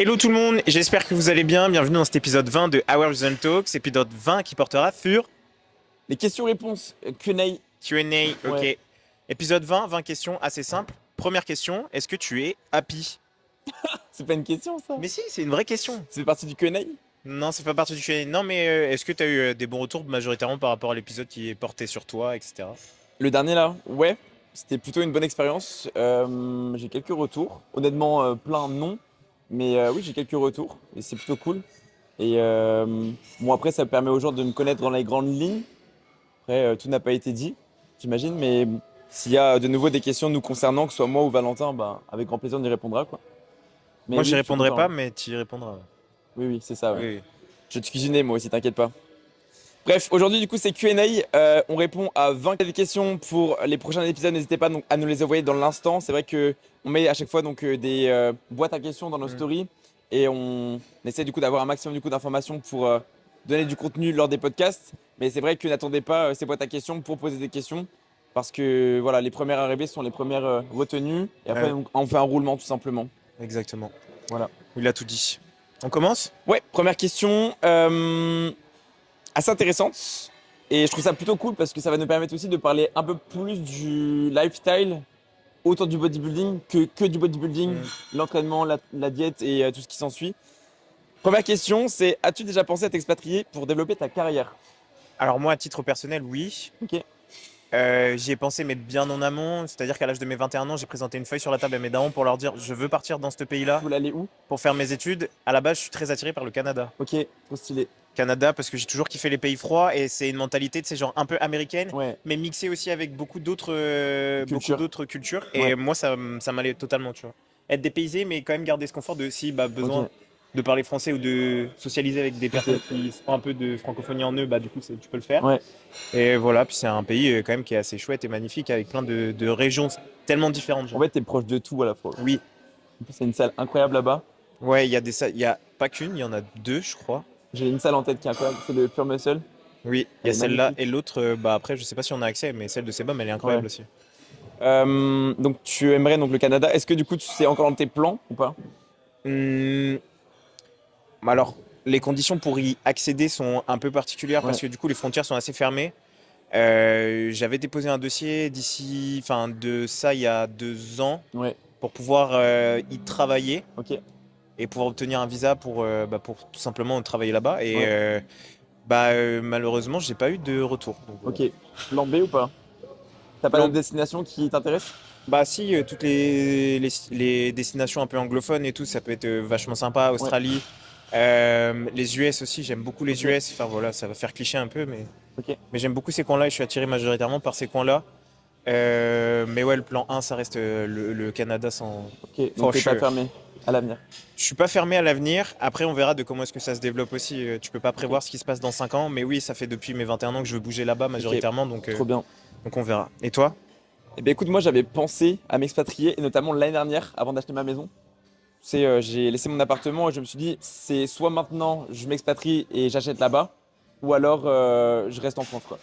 Hello tout le monde, j'espère que vous allez bien. Bienvenue dans cet épisode 20 de Our Reason Talks, épisode 20 qui portera sur Les questions-réponses, Q&A. Q&A. Ouais. Ok. Épisode 20, 20 questions assez simples. Première question, est-ce que tu es happy? C'est pas une question, ça. Mais si, c'est une vraie question. C'est partie du Q&A. Non, c'est pas partie du Q&A. Non, mais est-ce que tu as eu des bons retours majoritairement par rapport à l'épisode qui est porté sur toi, etc. Le dernier, là, ouais, c'était plutôt une bonne expérience. J'ai quelques retours. Honnêtement, plein non. Mais oui, j'ai quelques retours. Et c'est plutôt cool. Et bon, après, ça permet aux gens de me connaître dans les grandes lignes. Après, tout n'a pas été dit, j'imagine. Mais s'il y a de nouveau des questions nous concernant, que ce soit moi ou Valentin, bah, avec grand plaisir, on y répondra, quoi. Mais Moi, j'y oui, je suis répondrai content, pas, hein. mais tu y répondras. Oui, oui, c'est ça, ouais. Oui. Je vais te cuisiner, moi aussi, t'inquiète pas. Bref, aujourd'hui du coup c'est Q&A. On répond à 20 questions pour les prochains épisodes. N'hésitez pas donc à nous les envoyer dans l'instant. C'est vrai que on met à chaque fois donc des boîtes à questions dans nos Mm. stories et on essaie du coup d'avoir un maximum du coup d'informations pour donner du contenu lors des podcasts. Mais c'est vrai que n'attendez pas ces boîtes à questions pour poser des questions parce que voilà, les premières arrivées sont les premières retenues et après Ouais, on fait un roulement tout simplement. exactement. Voilà. Il a tout dit. On commence? Ouais, première question. Assez intéressante. Et je trouve ça plutôt cool parce que ça va nous permettre aussi de parler un peu plus du lifestyle autour du bodybuilding que du bodybuilding, Mm. l'entraînement, la diète et tout ce qui s'ensuit. Première question, c'est as-tu déjà pensé à t'expatrier pour développer ta carrière? Alors moi, à titre personnel, oui. Ok, J'y ai pensé, mais bien en amont. C'est-à-dire qu'à l'âge de mes 21 ans, j'ai présenté une feuille sur la table à mes darons pour leur dire je veux partir dans ce tu pays-là voulais aller où? pour faire mes études. À la base, je suis très attiré par le Canada. Ok, trop stylé. Canada, parce que j'ai toujours kiffé les pays froids et c'est une mentalité de ces genre un peu américaine, Ouais, mais mixée aussi avec beaucoup culture. d'autres cultures. Et Ouais, moi, ça m'allait totalement, tu vois. Être dépaysé, mais quand même garder ce confort de si bah, besoin ok, de parler français ou de socialiser avec des personnes ok. qui ont un peu de francophonie en eux, bah du coup, tu peux le faire. Ouais. Et voilà, puis c'est un pays quand même qui est assez chouette et magnifique avec plein de régions tellement différentes, En genre. fait, t'es proche de tout à la fois. Oui, En plus, c'est une salle incroyable là-bas. ouais, il y a pas qu'une, il y en a deux, je crois. J'ai une salle en tête qui est incroyable, c'est le Pure Muscle. Oui, il y Elle a est celle-là et magnifique. l'autre, bah après, je sais pas si on a accès, mais celle de Sebum, elle est Ouais. incroyable aussi. Donc tu aimerais donc le Canada. Est-ce que du coup c'est encore dans tes plans ou pas? Hum, alors, les conditions pour y accéder sont un peu particulières parce Ouais, que du coup, les frontières sont assez fermées. J'avais déposé un dossier enfin, de ça il y a 2 ans ouais, pour pouvoir y travailler ok, et pouvoir obtenir un visa pour tout simplement travailler là-bas. Et ouais, malheureusement, j'ai pas eu de retour. Donc, voilà. ok. Plan B ou pas? T'as pas d'autres Plan- destinations qui t'intéressent? Bah si, toutes les destinations un peu anglophones et tout, ça peut être vachement sympa. Ouais, Australie, les US aussi, j'aime beaucoup les ok, US. Enfin voilà, ça va faire cliché un peu, ok, mais j'aime beaucoup ces coins-là et je suis attiré majoritairement par ces coins-là. Mais ouais, le plan 1, ça reste le Canada sans ok. Donc for t'es pas sure. fermé à l'avenir. Je suis pas fermé à l'avenir. Après, on verra de comment est-ce que ça se développe aussi. Tu peux pas Ok, prévoir ce qui se passe dans 5 ans, mais oui, ça fait depuis mes 21 ans que je veux bouger là-bas ok, majoritairement, trop bien. donc on verra. Et toi? Eh ben écoute, moi j'avais pensé à m'expatrier, et notamment l'année dernière, avant d'acheter ma maison. C'est, j'ai laissé mon appartement et je me suis dit, c'est soit maintenant je m'expatrie et j'achète là-bas, ou alors je reste en France, quoi.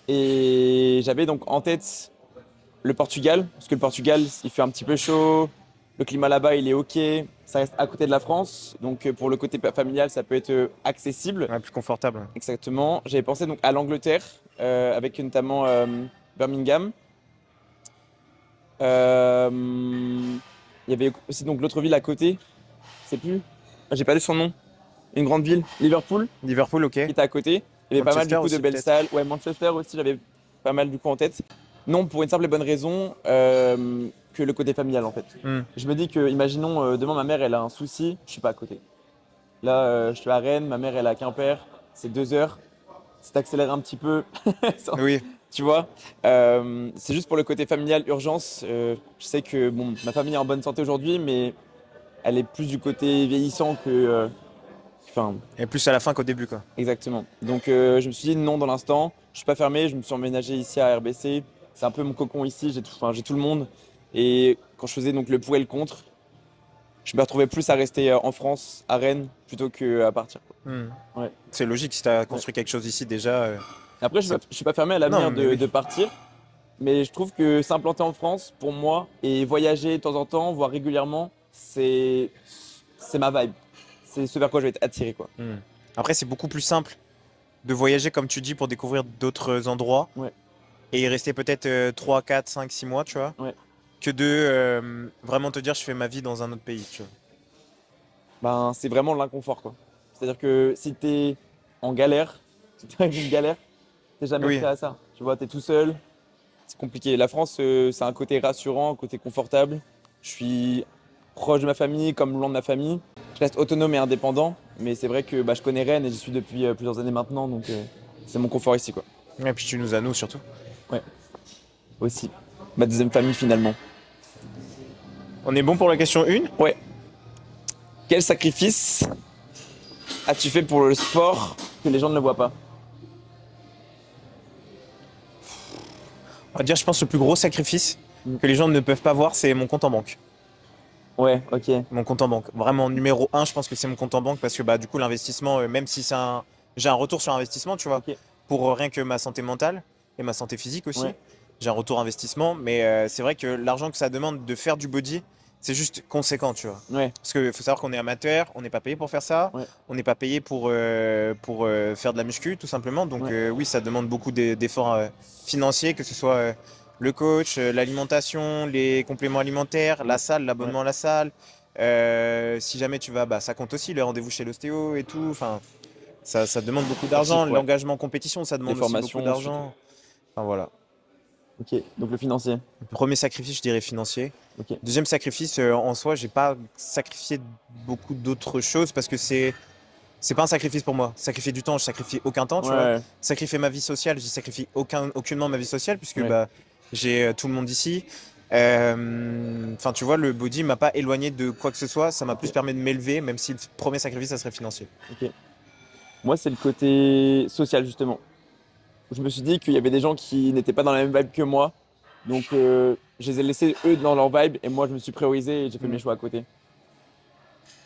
Et j'avais donc en tête le Portugal, parce que le Portugal, il fait un petit peu chaud, le climat là-bas, il est OK, ça reste à côté de la France, donc pour le côté familial, ça peut être accessible. Ouais, plus confortable. Exactement. J'avais pensé donc à l'Angleterre, avec notamment Birmingham. Il y avait aussi donc l'autre ville à côté, je sais plus, j'ai pas lu son nom, une grande ville, Liverpool, Liverpool, ok. qui était à côté. Il y avait pas mal du Manchester coup de aussi belles peut-être. salles. Ouais, Manchester aussi, j'avais pas mal du coup en tête. Non, pour une simple et bonne raison que le côté familial en fait. Hmm. Je me dis que, imaginons, demain ma mère elle a un souci, je suis pas à côté. Là, je suis à Rennes, ma mère elle est à Quimper, c'est 2 heures. Si t'accélères un petit peu, Oui. tu vois. C'est juste pour le côté familial, urgence. Je sais que bon, ma famille est en bonne santé aujourd'hui, mais elle est plus du côté vieillissant que. Enfin, Et plus à la fin qu'au début, quoi. exactement. Donc je me suis dit non dans l'instant. Je suis pas fermé. Je me suis emménagé ici à RBC. C'est un peu mon cocon ici. Enfin, j'ai tout le monde. Et quand je faisais donc le pour et le contre, je me retrouvais plus à rester en France, à Rennes, plutôt que à partir, Hmm. quoi. Ouais. C'est logique si tu as Ouais. construit quelque chose ici déjà. Après, C'est... je suis pas fermé à Non, l'avenir mais oui. de partir. Mais je trouve que s'implanter en France, pour moi, et voyager de temps en temps, voire régulièrement, c'est ma vibe. C'est ce vers quoi je vais être attiré, quoi. Hmm. Après, c'est beaucoup plus simple de voyager, comme tu dis, pour découvrir d'autres endroits Ouais, et y rester peut-être 3, 4, 5, 6 mois, tu vois, ouais. que de vraiment te dire je fais ma vie dans un autre pays, tu vois. Ben, c'est vraiment l'inconfort, quoi. C'est-à-dire que si t'es en galère, si t'es avec une galère, t'es jamais Oui, prêt à ça. Tu vois, t'es tout seul, c'est compliqué. La France, c'est un côté rassurant, un côté confortable. Je suis proche de ma famille, comme loin de ma famille. Je reste autonome et indépendant, mais c'est vrai que bah, je connais Rennes et j'y suis depuis plusieurs années maintenant, donc c'est mon confort ici, quoi. et puis tu nous as nous surtout. Ouais, aussi. Ma deuxième famille, finalement. On est bon pour la question 1? Ouais. Quel sacrifice as-tu fait pour le sport que les gens ne le voient pas? On va dire, je pense, le plus gros sacrifice Mm. que les gens ne peuvent pas voir, c'est mon compte en banque. Ouais, ok. Mon compte en banque. Vraiment, numéro un, je pense que c'est mon compte en banque parce que bah, du coup, l'investissement, même si j'ai un retour sur investissement, tu vois, Ok. pour rien que ma santé mentale et ma santé physique aussi, Ouais, j'ai un retour investissement. Mais c'est vrai que l'argent que ça demande de faire du body, c'est juste conséquent, tu vois. ouais, Parce qu'il faut savoir qu'on est amateur, on n'est pas payé pour faire ça, ouais, on n'est pas payé pour faire de la muscu, tout simplement. Donc ouais. oui, ça demande beaucoup d'efforts financiers, que ce soit le coach, l'alimentation, les compléments alimentaires, la Mm. salle, Ouais. l'abonnement à la salle. Si jamais tu vas, bah, ça compte aussi, le rendez-vous chez l'ostéo et tout. Enfin, ça demande beaucoup d'argent. Sportif, ouais. L'engagement en compétition, ça Les demande aussi beaucoup formations surtout. d'argent. Enfin voilà. Ok, donc le financier. Premier sacrifice, je dirais financier. Ok. Deuxième sacrifice, en soi, j'ai pas sacrifié beaucoup d'autres choses parce que c'est pas un sacrifice pour moi. Sacrifier du temps, je sacrifie aucun temps, tu vois. Ouais, Sacrifier ma vie sociale, j'y sacrifie aucunement ma vie sociale puisque ouais. bah j'ai tout le monde ici. Enfin, tu vois, le body m'a pas éloigné de quoi que ce soit. Ça m'a Ok, plus permis de m'élever, même si le premier sacrifice, ça serait financier. ok. Moi, c'est le côté social, justement. Je me suis dit qu'il y avait des gens qui n'étaient pas dans la même vibe que moi. Donc, je les ai laissés, eux, dans leur vibe. Et moi, je me suis priorisé et j'ai fait mes Mm. choix à côté.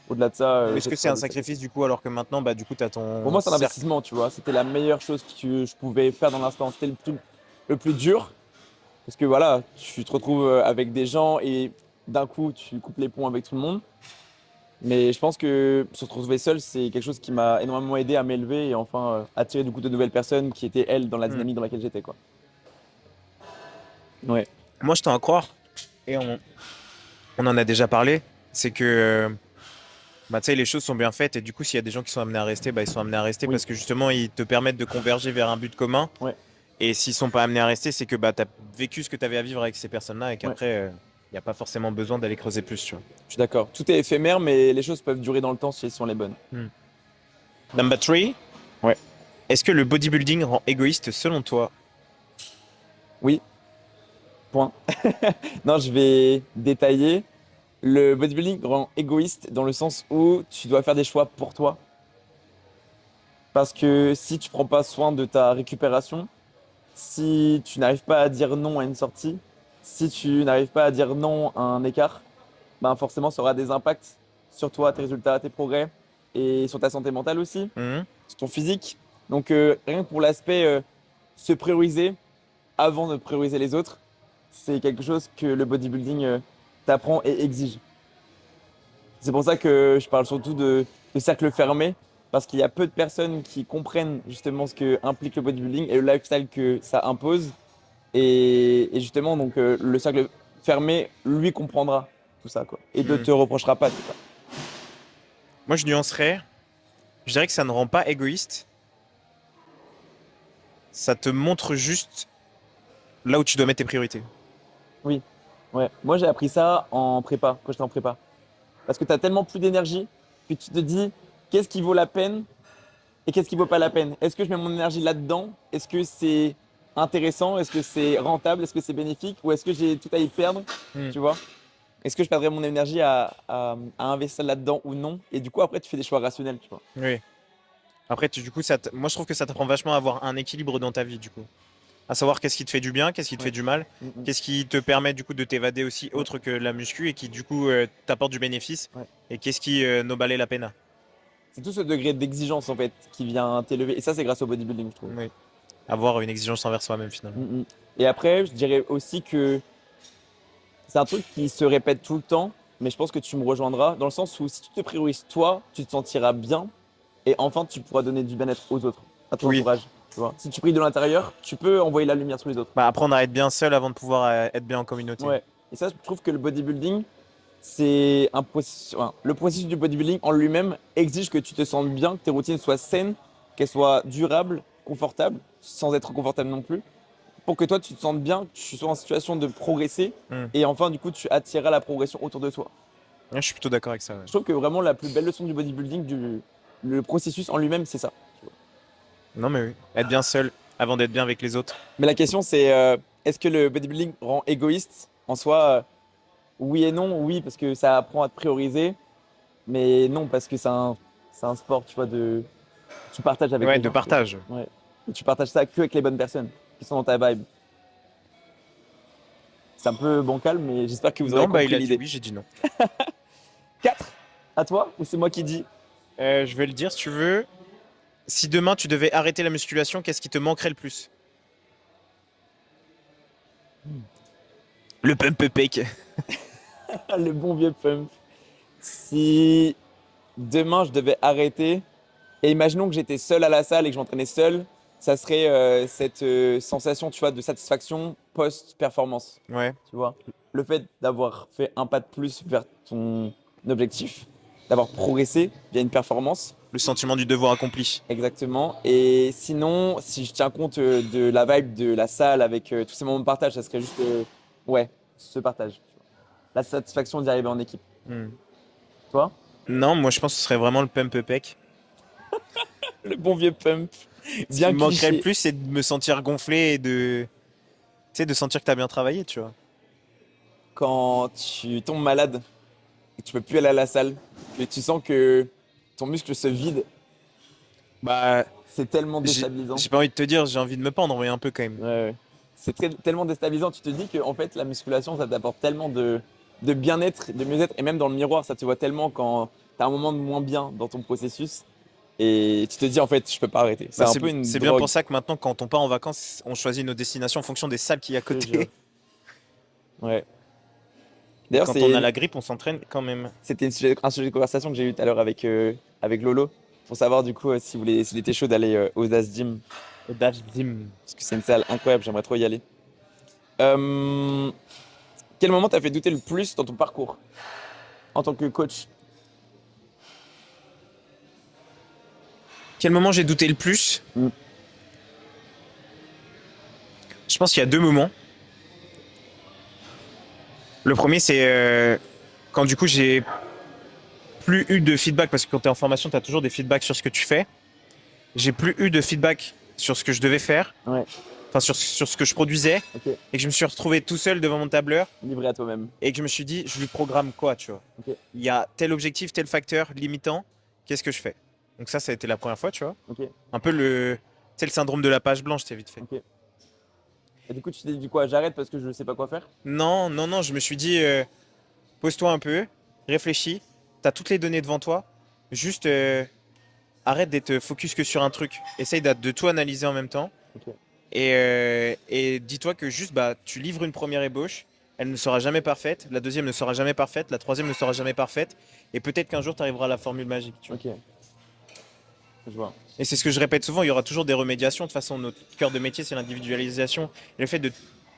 Au-delà de ça, Est-ce j'ai que c'est pas un de sacrifice sacrifice. du coup, alors que maintenant, bah du coup, t'as Pour ton moi, c'est un cercle. investissement, tu vois. C'était la meilleure chose que je pouvais faire dans l'instant. C'était le plus dur. Parce que voilà, tu te retrouves avec des gens et d'un coup, tu coupes les ponts avec tout le monde. Mais je pense que se retrouver seul, c'est quelque chose qui m'a énormément aidé à m'élever et enfin attirer du coup de nouvelles personnes qui étaient, elles, dans la Mm. dynamique dans laquelle j'étais, quoi. Ouais, Moi, je t'en croire. Et on en a déjà parlé. C'est que bah, tu sais, les choses sont bien faites et du coup, s'il y a des gens qui sont amenés à rester, bah, ils sont amenés à rester oui, parce que justement, ils te permettent de converger vers un but commun. ouais, Et s'ils sont pas amenés à rester, c'est que bah, tu as vécu ce que tu avais à vivre avec ces personnes-là et ouais, qu'après, il n'y a pas forcément besoin d'aller creuser plus, tu vois. je suis d'accord. Tout est éphémère, mais les choses peuvent durer dans le temps si elles sont les bonnes. Hmm. Number 3, Ouais, est-ce que le bodybuilding rend égoïste selon toi? oui, point. Non, je vais détailler. Le bodybuilding rend égoïste dans le sens où tu dois faire des choix pour toi. Parce que si tu prends pas soin de ta récupération, si tu n'arrives pas à dire non à une sortie, si tu n'arrives pas à dire non à un écart, ben forcément ça aura des impacts sur toi, tes résultats, tes progrès et sur ta santé mentale aussi, Mhm. sur ton physique. Donc rien que pour l'aspect se prioriser avant de prioriser les autres, c'est quelque chose que le bodybuilding t'apprend et exige. C'est pour ça que je parle surtout de cercle fermé, parce qu'il y a peu de personnes qui comprennent justement ce que implique le bodybuilding et le lifestyle que ça impose. Et justement, donc, le cercle fermé, lui, comprendra tout ça, quoi. Et ne Mhm. te reprochera pas tout ça. Moi, je nuancerais. Je dirais que ça ne rend pas égoïste. Ça te montre juste là où tu dois mettre tes priorités. Oui, ouais. Moi, j'ai appris ça en prépa, quand j'étais en prépa. Parce que tu as tellement plus d'énergie que tu te dis, qu'est-ce qui vaut la peine et qu'est-ce qui vaut pas la peine? Est-ce que je mets mon énergie là-dedans? Est-ce que c'est intéressant? Est-ce que c'est rentable? Est-ce que c'est bénéfique? Ou est-ce que j'ai tout à y perdre? Mhm. Tu vois? Est-ce que je perdrais mon énergie à investir là-dedans ou non? Et du coup, après, tu fais des choix rationnels, tu vois. Oui. Après, du coup, moi, je trouve que ça t'apprend vachement à avoir un équilibre dans ta vie, du coup. À savoir qu'est-ce qui te fait du bien, qu'est-ce qui te fait Ouais. du mal, Mm, mm. qu'est-ce qui te permet du coup de t'évader aussi Ouais. autre que la muscu et qui du coup t'apporte du bénéfice Ouais. et qu'est-ce qui n'en valait la peine. C'est tout ce degré d'exigence, en fait, qui vient t'élever. Et ça, c'est grâce au bodybuilding, je trouve. Oui. Avoir une exigence envers soi-même finalement. Mm, mm. Et après, je dirais aussi que c'est un truc qui se répète tout le temps, mais je pense que tu me rejoindras dans le sens où si tu te priorises toi, tu te sentiras bien et enfin tu pourras donner du bien-être aux autres, à ton Oui. entourage. Tu vois. Si tu pries de l'intérieur, tu peux envoyer la lumière sur les autres. Bah, apprendre à être bien seul avant de pouvoir être bien en communauté. Ouais. Et ça, je trouve que le bodybuilding, c'est un processus. Enfin, le processus du bodybuilding en lui-même exige que tu te sentes bien, que tes routines soient saines, qu'elles soient durables, confortables, sans être confortable non plus, pour que toi tu te sentes bien, que tu sois en situation de progresser, Hmm. et enfin du coup tu attireras la progression autour de toi. Ouais, je suis plutôt d'accord avec ça. Ouais. Je trouve que vraiment la plus belle leçon du bodybuilding, le processus en lui-même, c'est ça. Non, mais oui. Être bien seul avant d'être bien avec les autres. Mais la question c'est est-ce que le bodybuilding rend égoïste en soi? Oui et non, oui parce que ça apprend à te prioriser, mais non parce que c'est un sport, tu vois, tu partages avec Ouais, les de gens. Tu vois. partage. Ouais. Et tu partages ça que avec les bonnes personnes qui sont dans ta vibe. C'est un peu bancal, mais j'espère que vous aurez Non, bah, il compris a dit l'idée. oui, j'ai dit non. 4 à toi ou c'est moi qui dis? Je vais le dire si tu veux. Si demain tu devais arrêter la musculation, qu'est-ce qui te manquerait le plus? Le pump pec. Ah, le bon vieux pump. Si demain je devais arrêter, et imaginons que j'étais seul à la salle et que je m'entraînais seul, ça serait cette sensation, tu vois, de satisfaction post-performance. Ouais. Tu vois, le fait d'avoir fait un pas de plus vers ton objectif, d'avoir progressé via une performance, Le sentiment du devoir accompli. exactement. Et sinon, si je tiens compte de la vibe de la salle avec tous ces moments de partage, ça serait juste, ouais, ce partage. Tu vois. La satisfaction d'y arriver en équipe. Hmm. Toi? Non, moi je pense que ce serait vraiment le pump pec. Le bon vieux pump, Ce qui bien me manquerait le cliché. plus, c'est de me sentir gonflé et tu sais, de sentir que t'as bien travaillé, tu vois. Quand tu tombes malade et que tu peux plus aller à la salle, que tu sens que ton muscle se vide, Bah, c'est tellement j'ai déstabilisant. j'ai pas envie de te dire, j'ai envie de me pendre, mais un peu quand même. Ouais, ouais. C'est tellement déstabilisant. Tu te dis que en fait, la musculation, ça t'apporte tellement de bien-être, de mieux-être, et même dans le miroir, ça te voit tellement quand tu as un moment de moins bien dans ton processus, et tu te dis en fait, je peux pas arrêter. C'est Bah, un peu une c'est bien drogue, pour ça que maintenant, quand on part en vacances, on choisit nos destinations en fonction des salles qu'il y a à je te jure. côté. Ouais. D'ailleurs, Quand on a la grippe, on s'entraîne quand même. c'était un sujet de conversation que j'ai eu tout à l'heure avec Lolo, pour savoir du coup s'il était chaud d'aller au Das Gym, Au Dash Gym. parce que c'est une salle incroyable, j'aimerais trop y aller. Euh, Quel moment t'as fait douter le plus dans ton parcours en tant que coach? Quel moment j'ai douté le plus? Mm. Je pense qu'il y a deux moments. Le premier, c'est quand du coup j'ai plus eu de feedback, parce que quand tu es en formation, tu as toujours des feedbacks sur ce que tu fais. J'ai plus eu de feedback sur ce que je devais faire, Ouais, enfin sur ce que je produisais, ok. et que je me suis retrouvé tout seul devant mon tableur, Livré à toi-même. et que je me suis dit, je lui programme quoi, tu vois. Ok, Il y a tel objectif, tel facteur limitant, qu'est-ce que je fais? Donc ça a été la première fois, tu vois. ok, Un peu tu sais, le syndrome de la page blanche, c'est vite fait. ok. Et du coup, tu t'es dit quoi? J'arrête parce que je ne sais pas quoi faire? Non, non, non, je me suis dit, pose-toi un peu, réfléchis, t'as toutes les données devant toi, juste arrête d'être focus que sur un truc. Essaye de tout analyser en même temps. Ok, Et dis-toi que juste, bah, tu livres une première ébauche, elle ne sera jamais parfaite, la deuxième ne sera jamais parfaite, la troisième ne sera jamais parfaite, et peut-être qu'un jour tu arriveras à la formule magique. Tu vois. ok, je vois. Et c'est ce que je répète souvent, il y aura toujours des remédiations. De toute façon, notre cœur de métier, c'est l'individualisation. Et le fait de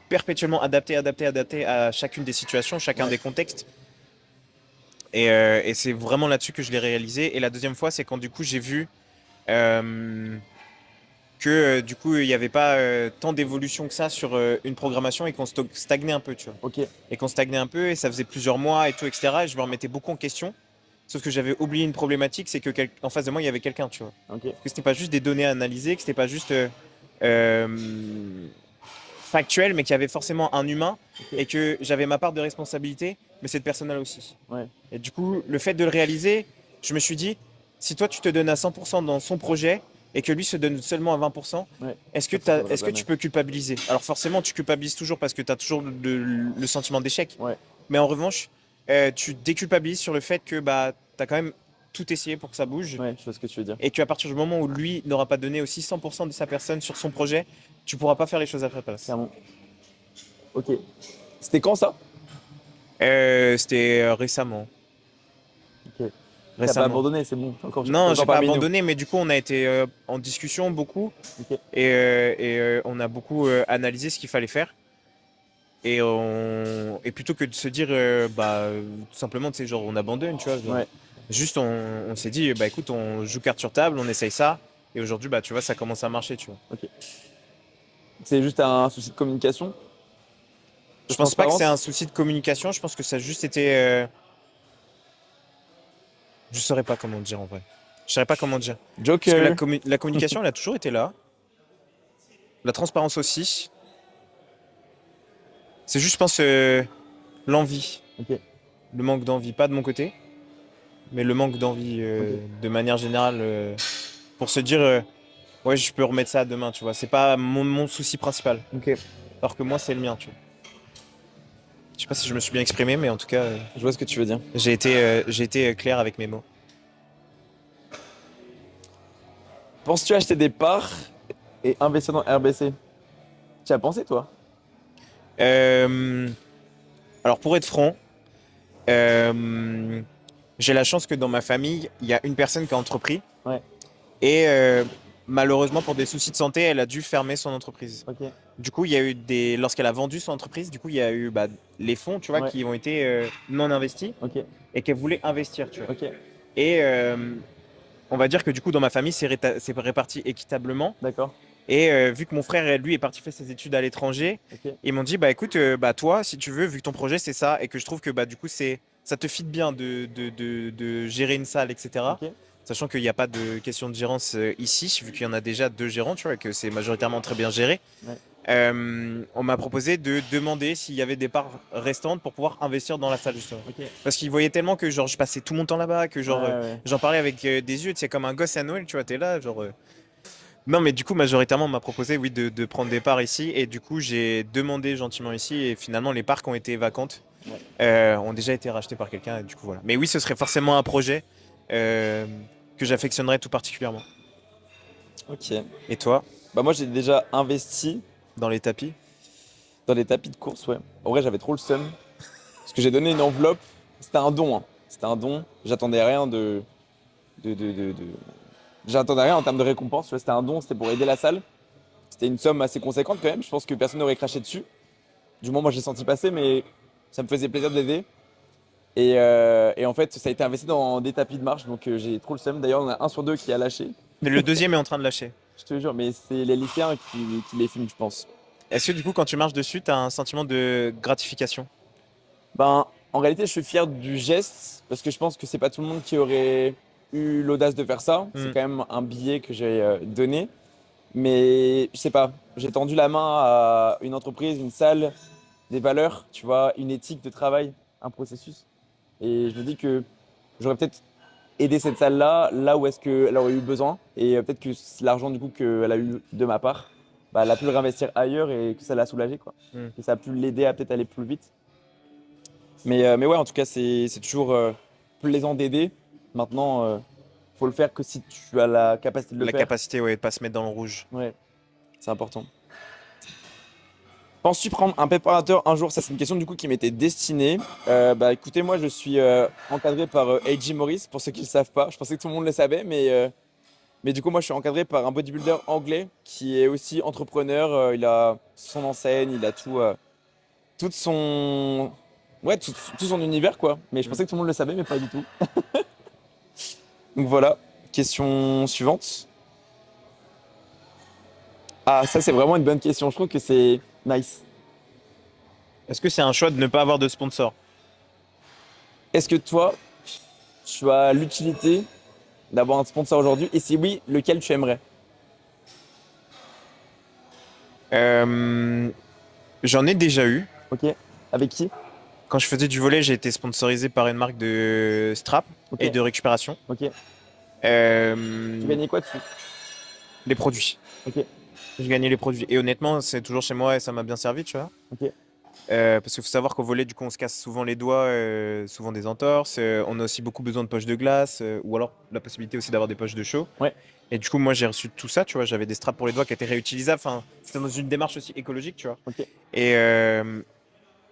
perpétuellement adapter, adapter, adapter à chacune des situations, chacun Ouais, des contextes. Et c'est vraiment là-dessus que je l'ai réalisé. Et la deuxième fois, c'est quand du coup j'ai vu euh, que du coup il n'y avait pas tant d'évolution que ça sur une programmation et qu'on stagnait un peu, tu vois. ok, Et qu'on stagnait un peu et ça faisait plusieurs mois et tout, etc. Et je me remettais beaucoup en question. Sauf que j'avais oublié une problématique, c'est que en face de moi il y avait quelqu'un, tu vois. ok, Que c'était pas juste des données à analyser, que c'était pas juste euh, factuel, mais qu'il y avait forcément un humain ok. et que j'avais ma part de responsabilité, mais cette personne-là aussi. Ouais, Et du coup, le fait de le réaliser, je me suis dit, si toi tu te donnes à 100% dans son projet et que lui se donne seulement à 20%, ouais. Ça est-ce fonctionnera que tu jamais. peux culpabiliser? Alors forcément, tu culpabilises toujours parce que tu as toujours le sentiment d'échec. Ouais, Mais en revanche, tu déculpabilises sur le fait que bah, tu as quand même tout essayé pour que ça bouge ouais, je vois ce que tu veux dire. et qu'à partir du moment où lui n'aura pas donné aussi 100% de sa personne sur son projet, tu pourras pas faire les choses à sa place. Clairement. Ok. C'était quand ça? C'était récemment. Ok. T'as pas Récemment. abandonné, c'est bon. T'es Non, j'ai encore pas parmi nous. abandonné, mais du coup, on a été en discussion beaucoup Ok. et on a beaucoup analysé ce qu'il fallait faire. Et plutôt que de se dire, tout simplement, tu sais, genre, on abandonne, tu vois, genre, Ouais. juste on s'est dit, bah écoute, on joue carte sur table, on essaye ça. Et aujourd'hui, bah tu vois, ça commence à marcher, tu vois. Ok. C'est juste un souci de communication, de Je pense pas que c'est un transparence. souci de communication, je pense que ça a juste été. Je saurais pas comment dire en vrai. Je saurais pas comment dire. Parce que Joker. la communication, elle a toujours été là. La transparence aussi. C'est juste, je pense, l'envie. Ok. Le manque d'envie. Pas de mon côté, mais le manque d'envie Ok. de manière générale. Pour se dire, ouais, je peux remettre ça demain, tu vois. C'est pas mon souci principal. Ok. Alors que moi, c'est le mien, tu vois. Je sais pas si je me suis bien exprimé, mais en tout cas, Je vois ce que tu veux dire. j'ai été clair avec mes mots. Penses-tu acheter des parts et investir dans RBC? Tu as pensé, toi? Euh, alors, pour être franc, euh, j'ai la chance que dans ma famille, il y a une personne qui a entrepris Ouais. et malheureusement, pour des soucis de santé, elle a dû fermer son entreprise. Ok. Du coup, il y a eu lorsqu'elle a vendu son entreprise, du coup, il y a eu les fonds, tu vois, Ouais. qui ont été non investis Ok. et qu'elle voulait investir, tu vois. Ok. Et on va dire que du coup, dans ma famille, c'est réparti équitablement. D'accord. Et vu que mon frère, lui, est parti faire ses études à l'étranger, Ok. ils m'ont dit, bah écoute, bah toi, si tu veux, vu que ton projet c'est ça, et que je trouve que bah du coup ça te fit bien de gérer une salle, etc. Ok. Sachant qu'il n'y a pas de question de gérance ici, vu qu'il y en a déjà deux gérants, tu vois, et que c'est majoritairement très bien géré. Ouais. On m'a proposé de demander s'il y avait des parts restantes pour pouvoir investir dans la salle, justement. Ok. Ouais, Parce qu'ils voyaient tellement que genre je passais tout mon temps là-bas, que genre ouais. j'en parlais avec des yeux, tu sais, comme un gosse à Noël, tu vois, t'es là, genre. Non, mais du coup, majoritairement, on m'a proposé, oui, de prendre des parts ici. Et du coup, j'ai demandé gentiment ici. Et finalement, les parts qui ont été vacantes Ouais. ont déjà été rachetées par quelqu'un. Et du coup, voilà. Mais oui, ce serait forcément un projet euh, que j'affectionnerais tout particulièrement. Ok. Et toi, Bah moi j'ai déjà investi dans les tapis? dans les tapis de course, ouais. En vrai j'avais trop le seum. Parce que j'ai donné une enveloppe. C'était un don, hein. C'était un don. J'attendais rien de. J'attendais rien en termes de récompense. Tu vois, c'était un don, c'était pour aider la salle. C'était une somme assez conséquente quand même. Je pense que personne n'aurait craché dessus. Du moins moi j'ai senti passer, mais ça me faisait plaisir de l'aider. Et en fait, ça a été investi dans des tapis de marche, donc j'ai trop le seum. D'ailleurs, on a un sur deux qui a lâché, Mais le deuxième est en train de lâcher. je te jure, mais c'est les lycéens qui les filment, je pense. Est-ce que du coup, quand tu marches dessus, tu as un sentiment de gratification? Ben, en réalité, je suis fier du geste parce que je pense que c'est pas tout le monde qui aurait eu l'audace de faire ça. C'est Hmm. quand même un billet que j'ai donné, mais je sais pas. J'ai tendu la main à une entreprise, une salle, des valeurs, tu vois, une éthique de travail, un processus. Et je me dis que j'aurais peut-être aidé cette salle-là, là où est-ce qu'elle aurait eu besoin, et peut-être que l'argent du coup qu'elle a eu de ma part, bah, elle a pu le réinvestir ailleurs et que ça l'a soulagé, quoi. Hmm. Que ça a pu l'aider à peut-être aller plus vite. Mais ouais, en tout cas, c'est toujours plaisant d'aider. Maintenant, faut le faire que si tu as la capacité de le La faire. capacité, ouais, de pas se mettre dans le rouge. Ouais, c'est important. Penses-tu prendre un préparateur un jour? Ça, c'est une question du coup qui m'était destinée. Bah écoutez, moi je suis encadré par A.J. Morris, pour ceux qui ne le savent pas. Je pensais que tout le monde le savait, mais du coup, moi je suis encadré par un bodybuilder anglais qui est aussi entrepreneur. Il a son enseigne, il a tout son. Ouais, tout son univers quoi. Mais je Hmm. pensais que tout le monde le savait, mais pas du tout. Donc voilà, question suivante. Ah, ça c'est vraiment une bonne question. Je trouve que c'est nice. Est-ce que c'est un choix de ne pas avoir de sponsor? Est-ce que toi, tu as l'utilité d'avoir un sponsor aujourd'hui? Et si oui, lequel tu aimerais? Euh, J'en ai déjà eu. Ok. Avec qui? Quand je faisais du volley, j'ai été sponsorisé par une marque de strap Ok. et de récupération. Ok. Tu Euh, gagnais quoi dessus? les produits. Ok. J'ai gagné les produits. Et honnêtement, c'est toujours chez moi et ça m'a bien servi, tu vois. Ok. Parce qu'il faut savoir qu'au volley, du coup, on se casse souvent les doigts, souvent des entorses. On a aussi beaucoup besoin de poches de glace, ou alors la possibilité aussi d'avoir des poches de chaud. Ouais. Et du coup, moi, j'ai reçu tout ça, tu vois. J'avais des straps pour les doigts qui étaient réutilisables. Enfin, c'était dans une démarche aussi écologique, tu vois. Ok. Et, euh,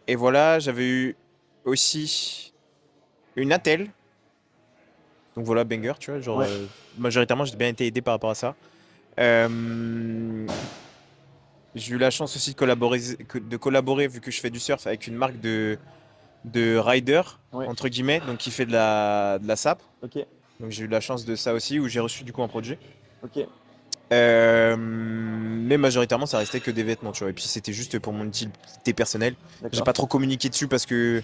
et voilà, j'avais eu aussi une attelle. Donc voilà, banger, tu vois. Genre, Ouais, majoritairement, j'ai bien été aidé par rapport à ça. Euh, j'ai eu la chance aussi de collaborer, vu que je fais du surf, avec une marque de rider, ouais, entre guillemets, donc qui fait de la SAP. ok, Donc j'ai eu la chance de ça aussi, où j'ai reçu du coup un produit. ok, Mais majoritairement, ça restait que des vêtements, tu vois. Et puis c'était juste pour mon utilité personnelle. J'ai d'accord, pas trop communiqué dessus parce que,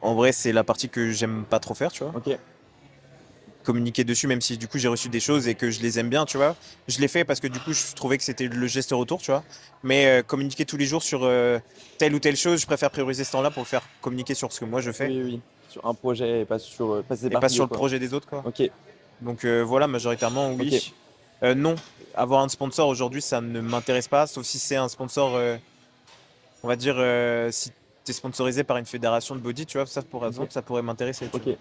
en vrai, c'est la partie que j'aime pas trop faire, tu vois. ok, Communiquer dessus, même si du coup j'ai reçu des choses et que je les aime bien, tu vois. Je l'ai fait parce que du coup je trouvais que c'était le geste retour, tu vois. Mais communiquer tous les jours sur telle ou telle chose, je préfère prioriser ce temps-là pour le faire communiquer sur ce que moi je fais oui, oui, oui. Sur un projet et pas sur, pas et pas s'éparpiller, sur le quoi. projet des autres, quoi. Ok, Donc voilà, majoritairement, ok, oui. Non, avoir un sponsor aujourd'hui, ça ne m'intéresse pas, sauf si c'est un sponsor, on va dire, si tu es sponsorisé par une fédération de body, tu vois, ça, pour ok, exemple, ça pourrait m'intéresser, tu ok, vois.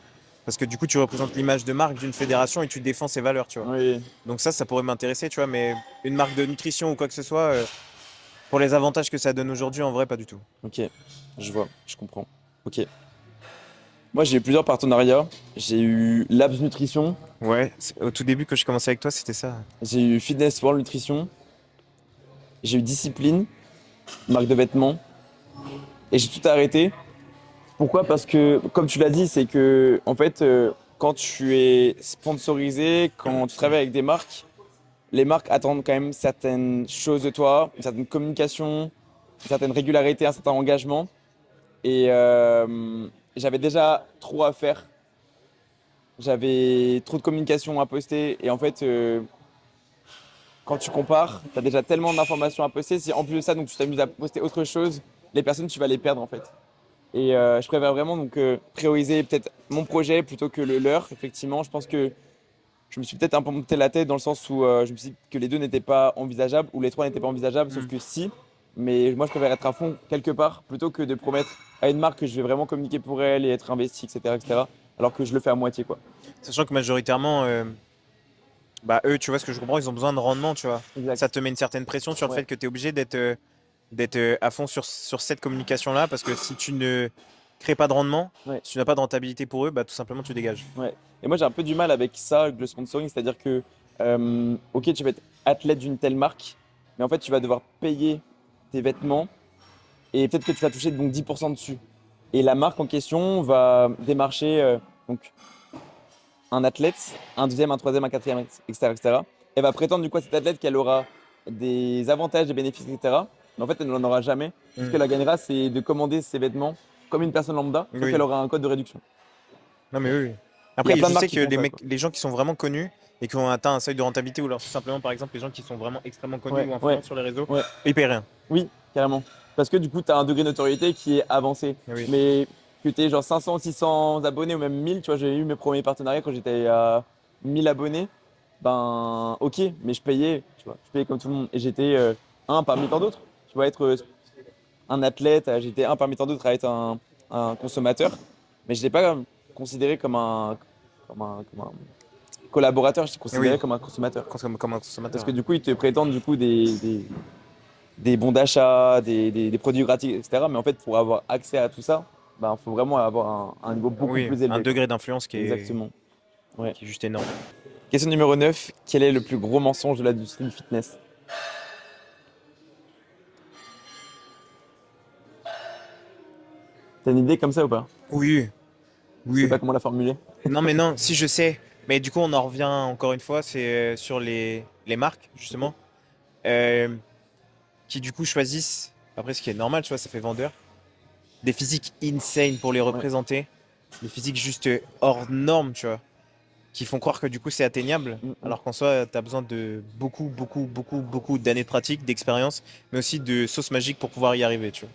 Parce que du coup, tu représentes l'image de marque d'une fédération et tu défends ses valeurs, tu vois. oui, Donc ça pourrait m'intéresser, tu vois, mais une marque de nutrition ou quoi que ce soit, pour les avantages que ça donne aujourd'hui, en vrai, pas du tout. ok, je vois, je comprends. Ok. Moi, j'ai eu plusieurs partenariats. J'ai eu Labs Nutrition, Ouais, au tout début, quand je commençais avec toi, c'était ça. j'ai eu Fitness World Nutrition, j'ai eu Discipline, marque de vêtements, et j'ai tout arrêté. Pourquoi? Parce que, comme tu l'as dit, c'est que, en fait, quand tu es sponsorisé, quand tu travailles avec des marques, les marques attendent quand même certaines choses de toi, une certaine communication, une certaine régularité, un certain engagement. Et j'avais déjà trop à faire. J'avais trop de communication à poster. Et en fait, quand tu compares, tu as déjà tellement d'informations à poster. Si en plus de ça, donc, tu t'amuses à poster autre chose, les personnes, tu vas les perdre en fait. Et je préfère vraiment donc, prioriser peut-être mon projet plutôt que le leur. Effectivement, je pense que je me suis peut-être un peu monté la tête dans le sens où je me suis dit que les deux n'étaient pas envisageables ou les trois n'étaient pas envisageables, sauf Hmm. que si. Mais moi, je préfère être à fond quelque part plutôt que de promettre à une marque que je vais vraiment communiquer pour elle et être investi, etc., etc. Alors que je le fais à moitié, quoi. Sachant que majoritairement, bah, eux, tu vois, ce que je comprends, ils ont besoin de rendement, tu vois. Ça Exact. te met une certaine pression sur le Ouais, fait que tu es obligé d'être à fond sur cette communication-là, parce que si tu ne crées pas de rendement, ouais, si tu n'as pas de rentabilité pour eux, bah, tout simplement, tu dégages. ouais. Et moi, j'ai un peu du mal avec ça, avec le sponsoring, c'est-à-dire que, ok, tu vas être athlète d'une telle marque, mais en fait, tu vas devoir payer tes vêtements et peut-être que tu vas toucher donc 10% dessus. Et la marque en question va démarcher donc un athlète, un deuxième, un troisième, un quatrième, etc., etc. Elle va prétendre du coup à cet athlète qu'elle aura des avantages, des bénéfices, etc. Mais en fait, elle ne l'en aura jamais. Tout ce Hmm. qu'elle gagnera, c'est de commander ses vêtements comme une personne lambda, sauf qu'elle Oui. aura un code de réduction. Non, mais oui, oui. Il y a Après, plein je de marques sais qui que font ça, quoi. les gens qui sont vraiment connus et qui ont atteint un seuil de rentabilité, ou alors tout simplement, par exemple, les gens qui sont vraiment extrêmement connus Ouais, ou ouais, influents sur les réseaux, ouais. ils paient rien. Oui, carrément. Parce que du coup, tu as un degré de notoriété qui est avancé. Oui. Mais que tu aies genre 500, 600 abonnés ou même 1000, tu vois, j'ai eu mes premiers partenariats quand j'étais à 1000 abonnés. Ben, ok, mais je payais, tu vois, je payais comme tout le monde. Et j'étais un parmi tant d'autres. Tu vois, être un athlète, j'étais un parmi tant d'autres à être un consommateur. Mais je n'étais pas considéré comme un collaborateur, j'étais considéré Oui, comme un consommateur. comme un Parce consommateur. que du coup, ils te prétendent du coup des bons d'achat, des produits gratuits, etc. Mais en fait, pour avoir accès à tout ça, ben, faut vraiment avoir un niveau beaucoup Oui, plus un élevé, quoi. degré d'influence Exactement. Ouais. qui est juste énorme. Question numéro 9. Quel est le plus gros mensonge de l'industrie du fitness? T'as une idée comme ça ou pas? Oui, Je sais oui. pas comment la formuler. Non, mais non, si je sais. Mais du coup, on en revient encore une fois, c'est sur les marques, Ok. justement, euh, qui du coup choisissent, après ce qui est normal, tu vois, ça fait vendeur, des physiques insane pour les Ouais. représenter, des physiques juste hors normes, tu vois, qui font croire que du coup c'est atteignable, Mm, mm. alors qu'en soi, tu as besoin de beaucoup d'années de pratique, d'expérience, mais aussi de sauce magique pour pouvoir y arriver, tu vois.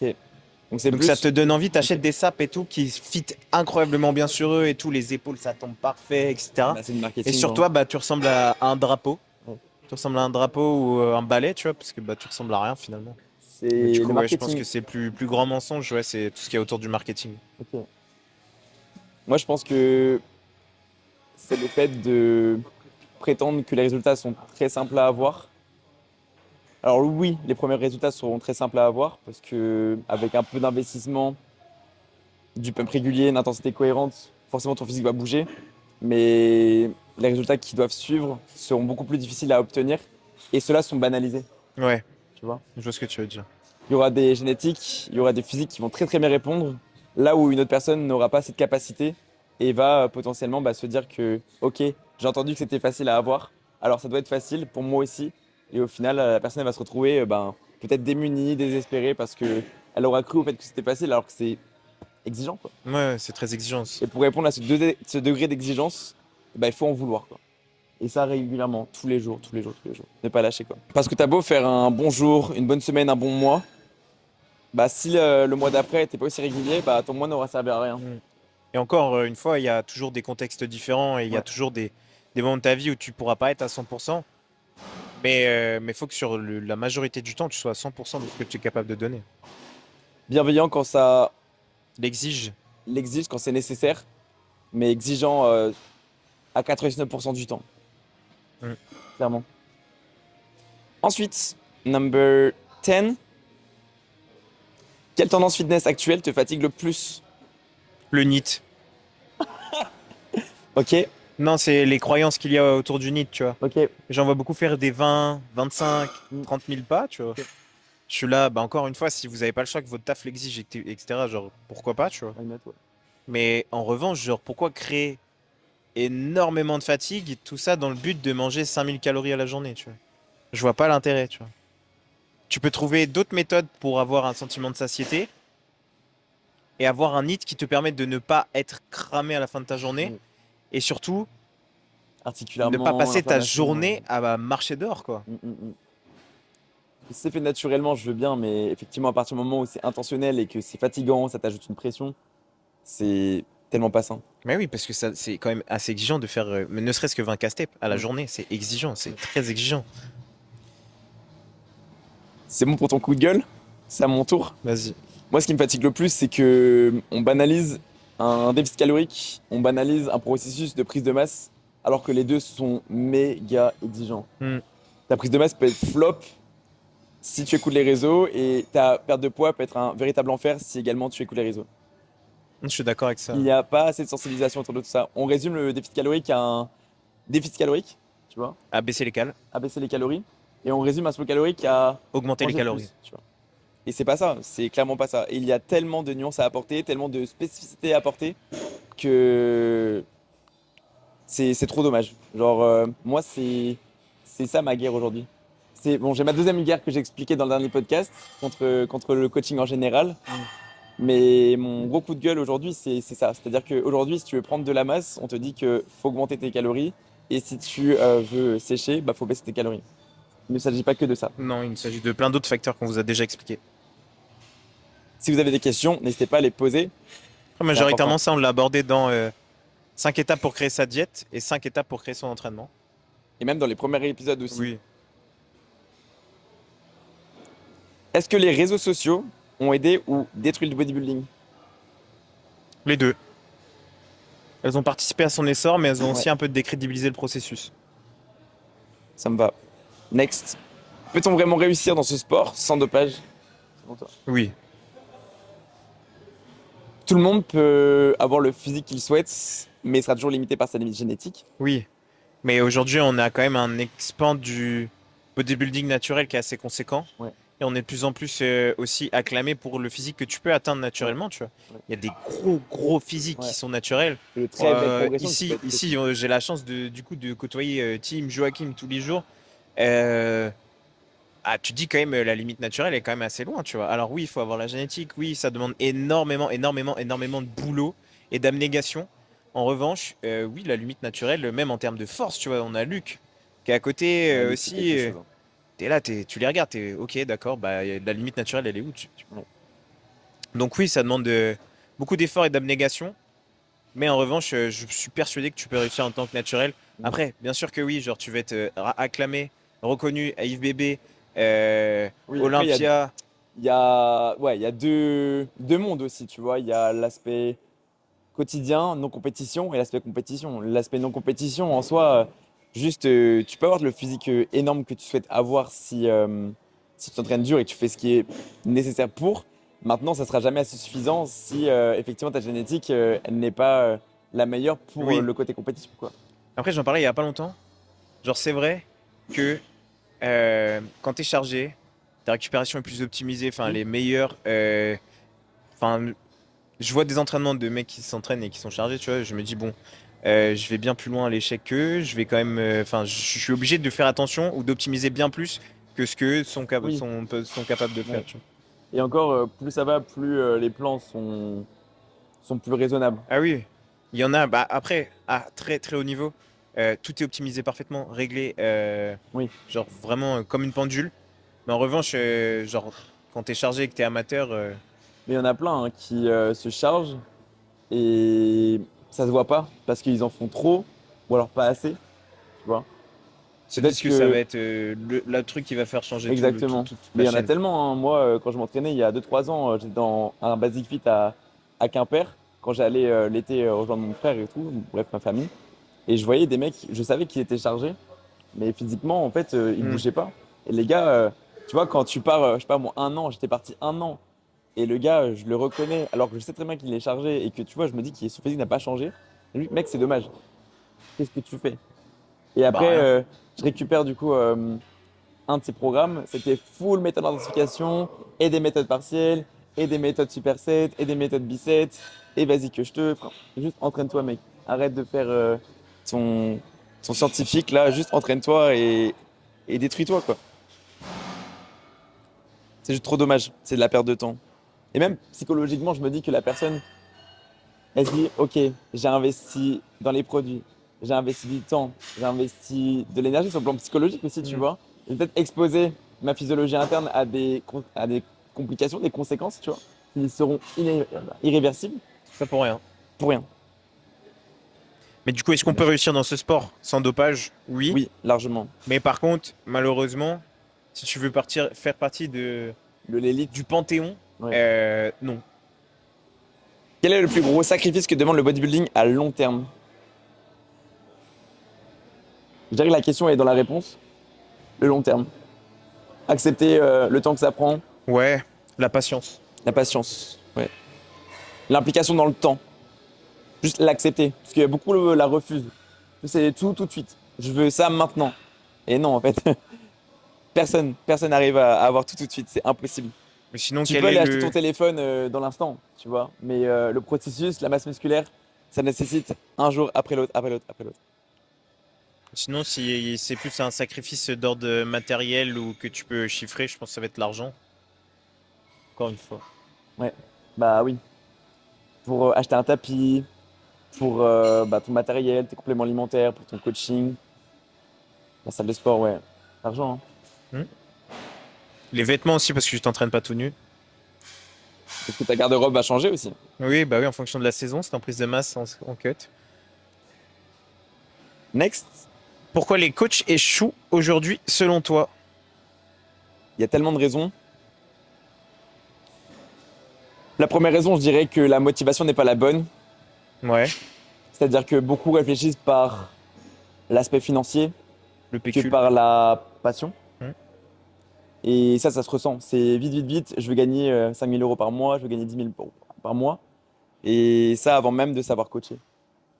Ok. Donc c'est Donc ça plus. te donne envie, Ok. t'achètes des sapes et tout qui fit incroyablement bien sur eux et tout, les épaules ça tombe parfait, etc. Bah, c'est du Et marketing, sur quoi. toi, bah tu ressembles à un drapeau. Ouais. Tu ressembles à un drapeau ou un balai, tu vois, parce que bah tu ressembles à rien finalement. Mais du C'est le coup, ouais, je pense que marketing. c'est le plus grand mensonge, ouais, c'est tout ce qui est autour du marketing. Ok. Moi, je pense que c'est le fait de prétendre que les résultats sont très simples à avoir. Alors oui, les premiers résultats seront très simples à avoir parce que avec un peu d'investissement, du pump régulier, une intensité cohérente, forcément ton physique va bouger, mais les résultats qui doivent suivre seront beaucoup plus difficiles à obtenir et ceux-là sont banalisés, Ouais, tu vois. je vois ce que tu veux dire. Il y aura des génétiques, il y aura des physiques qui vont très très bien répondre, là où une autre personne n'aura pas cette capacité et va potentiellement se dire que, ok, j'ai entendu que c'était facile à avoir, alors ça doit être facile pour moi aussi. Et au final, la personne elle va se retrouver peut-être démunie, désespérée parce que elle aura cru au fait que c'était facile alors que c'est exigeant, quoi. Ouais, c'est très exigeant. Et pour répondre à ce degré d'exigence, il faut en vouloir, quoi. Et ça régulièrement, tous les jours, tous les jours, tous les jours. Ne pas lâcher, quoi. Parce que t'as beau faire un bon jour, une bonne semaine, un bon mois, si le mois d'après t'es pas aussi régulier, ton mois n'aura servi à rien. Mm. Et encore une fois, il y a toujours des contextes différents et il y a Ouais. toujours des moments de ta vie où tu pourras pas être à 100%. Mais faut que sur la majorité du temps, tu sois à 100% de ce que tu es capable de donner. Bienveillant quand ça L'exige. l'exige, quand c'est nécessaire, mais exigeant à 99% du temps, Mm. clairement. Ensuite, number 10. Quelle tendance fitness actuelle te fatigue le plus? Le NEAT. Ok, Non, c'est les croyances qu'il y a autour du NEAT, tu vois. ok. J'en vois beaucoup faire des 20, 25, Mm. 30 000 pas, tu vois. Ok. Je suis là, bah encore une fois, si vous n'avez pas le choix, que votre taf l'exige, etc., genre, pourquoi pas, tu vois. Why not, ouais. Mais en revanche, genre, pourquoi créer énormément de fatigue, tout ça dans le but de manger 5000 calories à la journée, tu vois. Je vois pas l'intérêt, tu vois. Tu peux trouver d'autres méthodes pour avoir un sentiment de satiété et avoir un NEAT qui te permet de ne pas être cramé à la fin de ta journée Mm. et surtout ne pas Articulairement, passer ta l'inflammation. journée à marcher dehors, quoi. Mm. Si c'est fait naturellement, je veux bien, mais effectivement, à partir du moment où c'est intentionnel et que c'est fatigant, ça t'ajoute une pression, c'est tellement pas sain. Mais oui, parce que ça, c'est quand même assez exigeant de faire, ne serait-ce que 20 casse-têtes à la Mm. journée. C'est exigeant, Mm. c'est très exigeant. C'est bon pour ton coup de gueule? C'est à mon tour. Vas-y. Moi, ce qui me fatigue le plus, c'est que on banalise un déficit calorique, on banalise un processus de prise de masse, alors que les deux sont méga exigeants. Hmm. Ta prise de masse peut être flop si tu écoutes les réseaux, et ta perte de poids peut être un véritable enfer si également tu écoutes les réseaux. Je suis d'accord avec Il ça. n'y a pas assez de sensibilisation autour de tout ça. On résume le déficit calorique à un déficit calorique, tu vois, Abaisser les cales, abaisser les calories, et on résume un slow calorique à augmenter les manger calories. plus, tu vois. Et c'est pas ça, c'est clairement pas ça. Et il y a tellement de nuances à apporter, tellement de spécificités à apporter, que c'est trop dommage. Genre, moi, c'est ça ma guerre aujourd'hui. C'est bon, j'ai ma deuxième guerre que j'ai expliquée dans le dernier podcast contre le coaching en général. Hmm. Mais mon gros coup de gueule aujourd'hui, c'est ça. C'est-à-dire qu'aujourd'hui, si tu veux prendre de la masse, on te dit que faut augmenter tes calories. Et si tu veux sécher, faut baisser tes calories. Il ne s'agit pas que de ça. Non, il s'agit de plein d'autres facteurs qu'on vous a déjà expliqués. Si vous avez des questions, n'hésitez pas à les poser. Après, C'est important. majoritairement, ça, on l'a abordé dans 5 étapes pour créer sa diète et 5 étapes pour créer son entraînement. Et même dans les premiers épisodes aussi. Oui. Est-ce que les réseaux sociaux ont aidé ou détruit le bodybuilding? Les deux. Elles ont participé à son essor, mais elles ont Ouais, aussi un peu décrédibilisé le processus. ça me va. Next. Peut-on vraiment réussir dans ce sport sans dopage? Selon toi. Oui. Tout le monde peut avoir le physique qu'il souhaite, mais sera toujours limité par sa limite génétique. Oui. Mais aujourd'hui, on a quand même un expand du bodybuilding naturel qui est assez conséquent. Ouais, Et on est de plus en plus aussi acclamé pour le physique que tu peux atteindre ouais, naturellement, tu vois. ouais. Il y a des gros physiques qui Ouais. sont naturels. Et de très belle progression qui peut Ici, être ici, possible. j'ai la chance du coup, de côtoyer Tim, Joachim tous les jours. Euh, Tu dis quand même, la limite naturelle est quand même assez loin, tu vois. Alors oui, il faut avoir la génétique. Oui, ça demande énormément de boulot et d'abnégation. En revanche, oui, la limite naturelle, même en termes de force, tu vois, on a Luc qui est à côté Ouais, lui, c'est aussi. quelque chose, hein. T'es là, tu les regardes, t'es ok, d'accord, bah la limite naturelle, elle est où? Ouais. Donc oui, ça demande beaucoup d'efforts et d'abnégation, mais en revanche, je suis persuadé que tu peux réussir en tant que naturel. Mm. Après, bien sûr que oui, genre tu vas être acclamé, reconnu à Yves Bébé, Oui, après, Olympia. il y a deux mondes aussi, tu vois. Il y a l'aspect quotidien, non compétition, et l'aspect compétition. L'aspect non compétition, en soi, juste, tu peux avoir le physique énorme que tu souhaites avoir si tu t'entraînes dur et que tu fais ce qui est nécessaire pour. Maintenant, ça sera jamais assez suffisant si effectivement ta génétique, elle n'est pas la meilleure pour Oui. le côté compétitif, quoi. Après, j'en parlais il y a pas longtemps. Genre, c'est vrai que quand tu es chargé, ta récupération est plus optimisée, enfin, Hmm. les meilleurs. Enfin, je vois des entraînements de mecs qui s'entraînent et qui sont chargés, tu vois. Je me dis, bon, je vais bien plus loin à l'échec qu'eux. Je vais quand même. Enfin, je suis obligé de faire attention ou d'optimiser bien plus que ce qu'eux Oui, sont capables de faire, ouais. tu vois. Et encore, plus ça va, plus les plans sont plus raisonnables. Ah oui, il y en a. Bah, après, à très très haut niveau, tout est optimisé parfaitement, réglé, Oui. genre vraiment comme une pendule. Mais en revanche, genre, quand t'es chargé et que t'es amateur, Mais il y en a plein hein, qui se chargent et ça se voit pas parce qu'ils en font trop ou alors pas assez, tu vois. se disent Peut-être que ça va que être le truc qui va faire changer exactement. toute Mais la il y en a chaîne. tellement, hein. Moi, quand je m'entraînais il y a 2 3 ans, j'étais dans un Basic Fit à Quimper, quand j'allais l'été rejoindre mon frère et tout, bref, ma famille. Et je voyais des mecs, je savais qu'ils étaient chargés, mais physiquement, en fait, ils Hmm. bougeaient pas. Et les gars, tu vois, quand tu pars, je sais pas moi, 1 an, j'étais parti 1 an, et le gars, je le reconnais, alors que je sais très bien qu'il est chargé, et que tu vois, je me dis que son physique n'a pas changé. Lui, mec, c'est dommage. Qu'est-ce que tu fais? Et Bah après, rien. je récupère du coup un de ces programmes, c'était full méthode d'intensification et des méthodes partielles et des méthodes supersets et des méthodes bisets. Et vas-y que je te... Frère, juste entraîne-toi mec. Arrête de faire ton, ton scientifique là, juste entraîne-toi et détruis-toi quoi. C'est juste trop dommage, c'est de la perte de temps. Et même psychologiquement, je me dis que la personne, elle se dit, ok, j'ai investi dans les produits, j'ai investi du temps, j'ai investi de l'énergie sur le plan psychologique aussi, tu Hmm. vois. J'ai peut-être exposé ma physiologie interne à des complications, des conséquences, tu vois, qui seront irréversibles Ça pour rien. pour rien. Mais du coup, est-ce qu'on peut Dommage. réussir dans ce sport sans dopage? Oui. Oui, largement. Mais par contre, malheureusement, si tu veux faire partie du L'élite, panthéon, ouais. non. Quel est le plus gros sacrifice que demande le bodybuilding à long terme? Je dirais que la question est dans la réponse, le long terme. Accepter le temps que ça prend, Ouais, la patience. la patience, ouais. L'implication dans le temps. Juste l'accepter. Parce que beaucoup la refusent. C'est tout, tout de suite. Je veux ça maintenant. Et non, en fait, personne n'arrive à avoir tout tout de suite. C'est impossible. Mais sinon, Tu quel peux est aller acheter ton le... téléphone dans l'instant, tu vois. Mais le processus, la masse musculaire, ça nécessite un jour après l'autre, après l'autre, après l'autre. Sinon, si c'est plus un sacrifice d'ordre matériel ou que tu peux chiffrer, je pense que ça va être l'argent. Encore une fois. Ouais. Bah oui. Pour acheter un tapis, pour bah, ton matériel, tes compléments alimentaires, pour ton coaching, la salle de sport, ouais. L'argent, hein. Hmm. Les vêtements aussi, parce que je t'entraîne pas tout nu. Parce que ta garde-robe va changer aussi. Oui, bah oui, en fonction de la saison, c'est en prise de masse, en cut. Next, Pourquoi les coachs échouent aujourd'hui, selon toi? il y a tellement de raisons. La première raison, je dirais que la motivation n'est pas la bonne. Ouais, C'est-à-dire que beaucoup réfléchissent par l'aspect financier le que pécule. par la passion. Hmm. Et ça se ressent. C'est vite, vite, vite. Je veux gagner 5 000 euros par mois, je veux gagner 10 000 euros par mois. Et ça avant même de savoir coacher.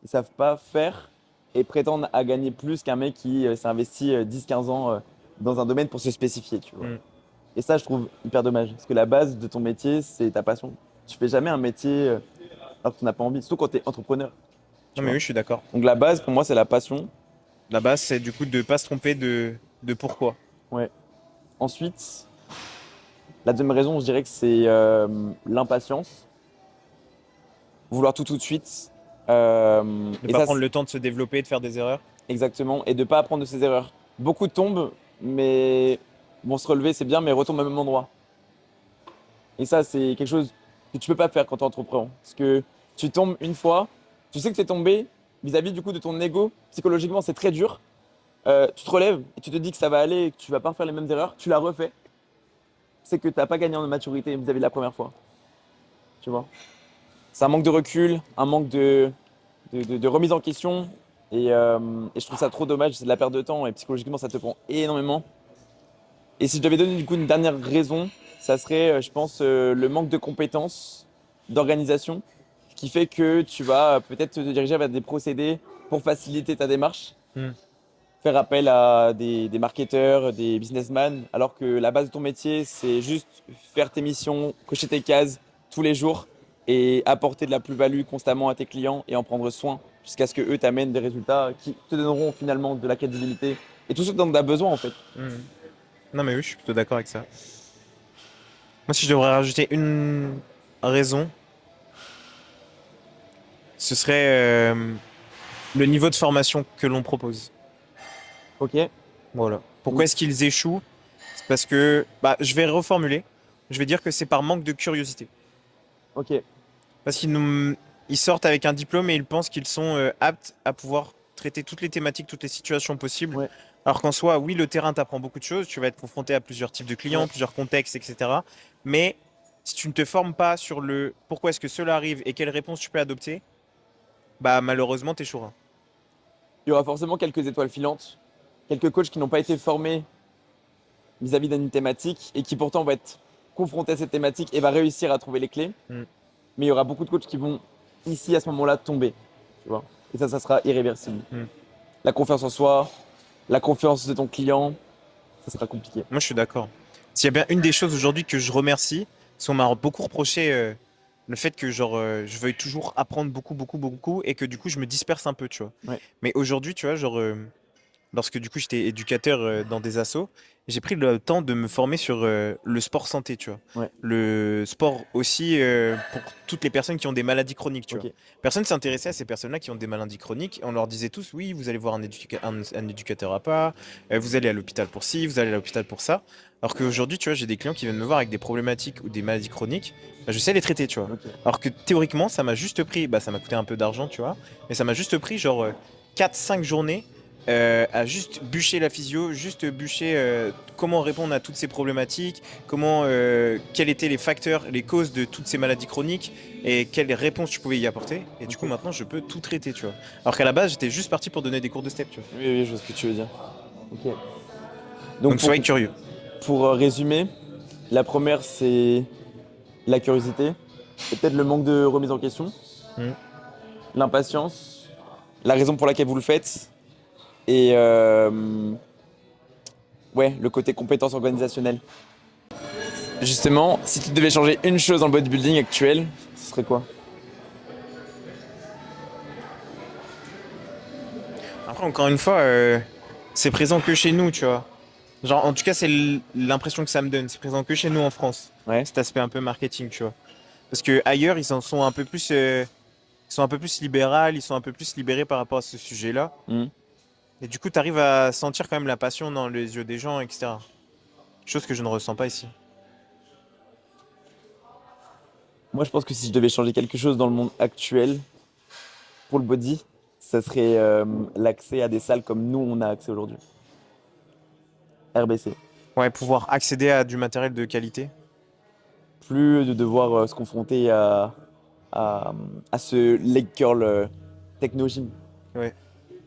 Ils savent pas faire et prétendent à gagner plus qu'un mec qui s'est investi 10 15 ans dans un domaine pour se spécifier, tu vois. Hmm. Et ça, je trouve hyper dommage. Parce que la base de ton métier, c'est ta passion. Tu fais jamais un métier alors que tu n'as pas envie. Surtout quand tu es entrepreneur, Non tu mais vois. oui, je suis d'accord. Donc la base, pour moi, c'est la passion. La base, c'est du coup de pas se tromper de pourquoi. Ouais. Ensuite, la deuxième raison, je dirais que c'est l'impatience. Vouloir tout tout de suite. Ne Et pas ça, prendre le temps de se développer, de faire des erreurs. exactement. Et de ne pas apprendre de ses erreurs. Beaucoup tombent, mais vont se relever, c'est bien, mais retombent au même endroit. Et ça, c'est quelque chose que tu peux pas faire quand tu es entrepreneur. Parce que tu tombes une fois, tu sais que tu es tombé vis-à-vis du coup de ton ego. Psychologiquement, c'est très dur. Tu te relèves et tu te dis que ça va aller et que tu vas pas faire les mêmes erreurs. Tu la refais. C'est que tu n'as pas gagné en maturité vis-à-vis de la première fois. Tu vois? C'est un manque de recul, un manque de remise en question. Et je trouve ça trop dommage. C'est de la perte de temps et psychologiquement, ça te prend énormément. Et si je devais donner du coup une dernière raison, ça serait, je pense, le manque de compétences, d'organisation, qui fait que tu vas peut-être te diriger vers des procédés pour faciliter ta démarche, Hmm. faire appel à des marketeurs, des businessmen, alors que la base de ton métier, c'est juste faire tes missions, cocher tes cases tous les jours et apporter de la plus-value constamment à tes clients et en prendre soin jusqu'à ce que eux t'amènent des résultats qui te donneront finalement de la crédibilité et tout ce dont tu as besoin en fait. Hmm. Non, mais oui, je suis plutôt d'accord avec ça. Moi, si je devrais rajouter une raison, ce serait le niveau de formation que l'on propose. Ok? Voilà. Pourquoi Oui. est-ce qu'ils échouent? C'est parce que, bah, je vais reformuler. Je vais dire que c'est par manque de curiosité. Ok. Parce ils sortent avec un diplôme et ils pensent qu'ils sont aptes à pouvoir traiter toutes les thématiques, toutes les situations possibles. Ouais. Alors qu'en soi, oui, le terrain t'apprend beaucoup de choses. Tu vas être confronté à plusieurs types de clients, Ouais. plusieurs contextes, etc. Mais si tu ne te formes pas sur le pourquoi est-ce que cela arrive et quelles réponses tu peux adopter, bah malheureusement, t'échoueras. Il y aura forcément quelques étoiles filantes, quelques coachs qui n'ont pas été formés vis-à-vis d'une thématique et qui pourtant vont être confrontés à cette thématique et va réussir à trouver les clés. Mm, Mais il y aura beaucoup de coachs qui vont ici à ce moment-là tomber, tu vois. Et ça sera irréversible. mm. La confiance en soi, la confiance de ton client, ça sera compliqué. Moi, je suis d'accord. S'il y a bien une des choses aujourd'hui que je remercie, c'est qu'on m'a beaucoup reproché le fait que genre je veuille toujours apprendre beaucoup, beaucoup, beaucoup et que du coup je me disperse un peu, tu vois. Ouais. Mais aujourd'hui, tu vois, genre lorsque du coup j'étais éducateur dans des assos, j'ai pris le temps de me former sur le sport santé, tu vois. Ouais. Le sport aussi pour toutes les personnes qui ont des maladies chroniques, tu vois. Ok. Personne s'intéressait à ces personnes-là qui ont des maladies chroniques. On leur disait tous, oui, vous allez voir un éducateur à pas, vous allez à l'hôpital pour ci, vous allez à l'hôpital pour ça. Alors qu'aujourd'hui, tu vois, j'ai des clients qui viennent me voir avec des problématiques ou des maladies chroniques, bah, je sais les traiter, tu vois. Ok. Alors que théoriquement, ça m'a juste pris, bah ça m'a coûté un peu d'argent, tu vois, mais ça m'a juste pris genre 4-5 journées à juste bûcher la physio, juste bûcher comment répondre à toutes ces problématiques, comment, quels étaient les facteurs, les causes de toutes ces maladies chroniques et quelles réponses tu pouvais y apporter. Et du coup, Ok. maintenant, je peux tout traiter, tu vois. Alors qu'à la base, j'étais juste parti pour donner des cours de step, tu vois. Oui, oui, je vois ce que tu veux dire. Ok. Donc Donc, soyez curieux. pour résumer, la première c'est la curiosité et peut-être le manque de remise en question, Mm. l'impatience, la raison pour laquelle vous le faites et ouais, le côté compétence organisationnelle. Justement, si tu devais changer une chose dans le bodybuilding actuel, ce serait quoi? Après, encore une fois, c'est présent que chez nous, tu vois. Genre, en tout cas, c'est l'impression que ça me donne. C'est présent que chez nous en France. Ouais. Cet aspect un peu marketing, tu vois. Parce que ailleurs, ils en sont un peu plus, ils sont un peu plus libérales, ils sont un peu plus libérés par rapport à ce sujet-là. Mhm. Et du coup, tu arrives à sentir quand même la passion dans les yeux des gens, etc. Chose que je ne ressens pas ici. Moi, je pense que si je devais changer quelque chose dans le monde actuel pour le body, ça serait l'accès à des salles comme nous, on a accès aujourd'hui. RBC. Ouais, pouvoir accéder à du matériel de qualité. Plus de devoir se confronter à, à ce leg curl techno gym, Ouais.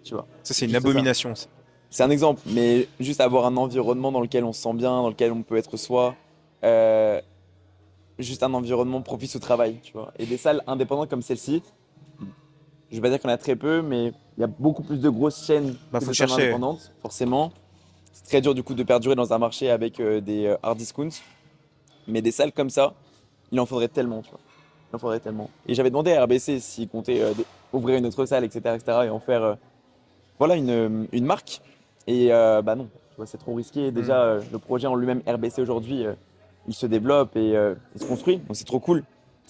tu vois. Ça, c'est une Juste ça. abomination, ça. C'est un exemple, mais juste avoir un environnement dans lequel on se sent bien, dans lequel on peut être soi, euh, juste un environnement propice au travail, tu vois. Et des salles indépendantes comme celle-ci, je vais pas dire qu'on a très peu, mais il y a beaucoup plus de grosses chaînes Bah, que faut de salles chercher. indépendantes, forcément. C'est très dur du coup de perdurer dans un marché avec des hard discounts, mais des salles comme ça, il en faudrait tellement, tu vois. Il en faudrait tellement. Et j'avais demandé à RBC s'ils comptaient ouvrir une autre salle, etc., etc., et en faire voilà une marque. Et bah non, tu vois, c'est trop risqué. Hmm. Déjà, le projet en lui-même RBC aujourd'hui, il se développe et il se construit, donc c'est trop cool.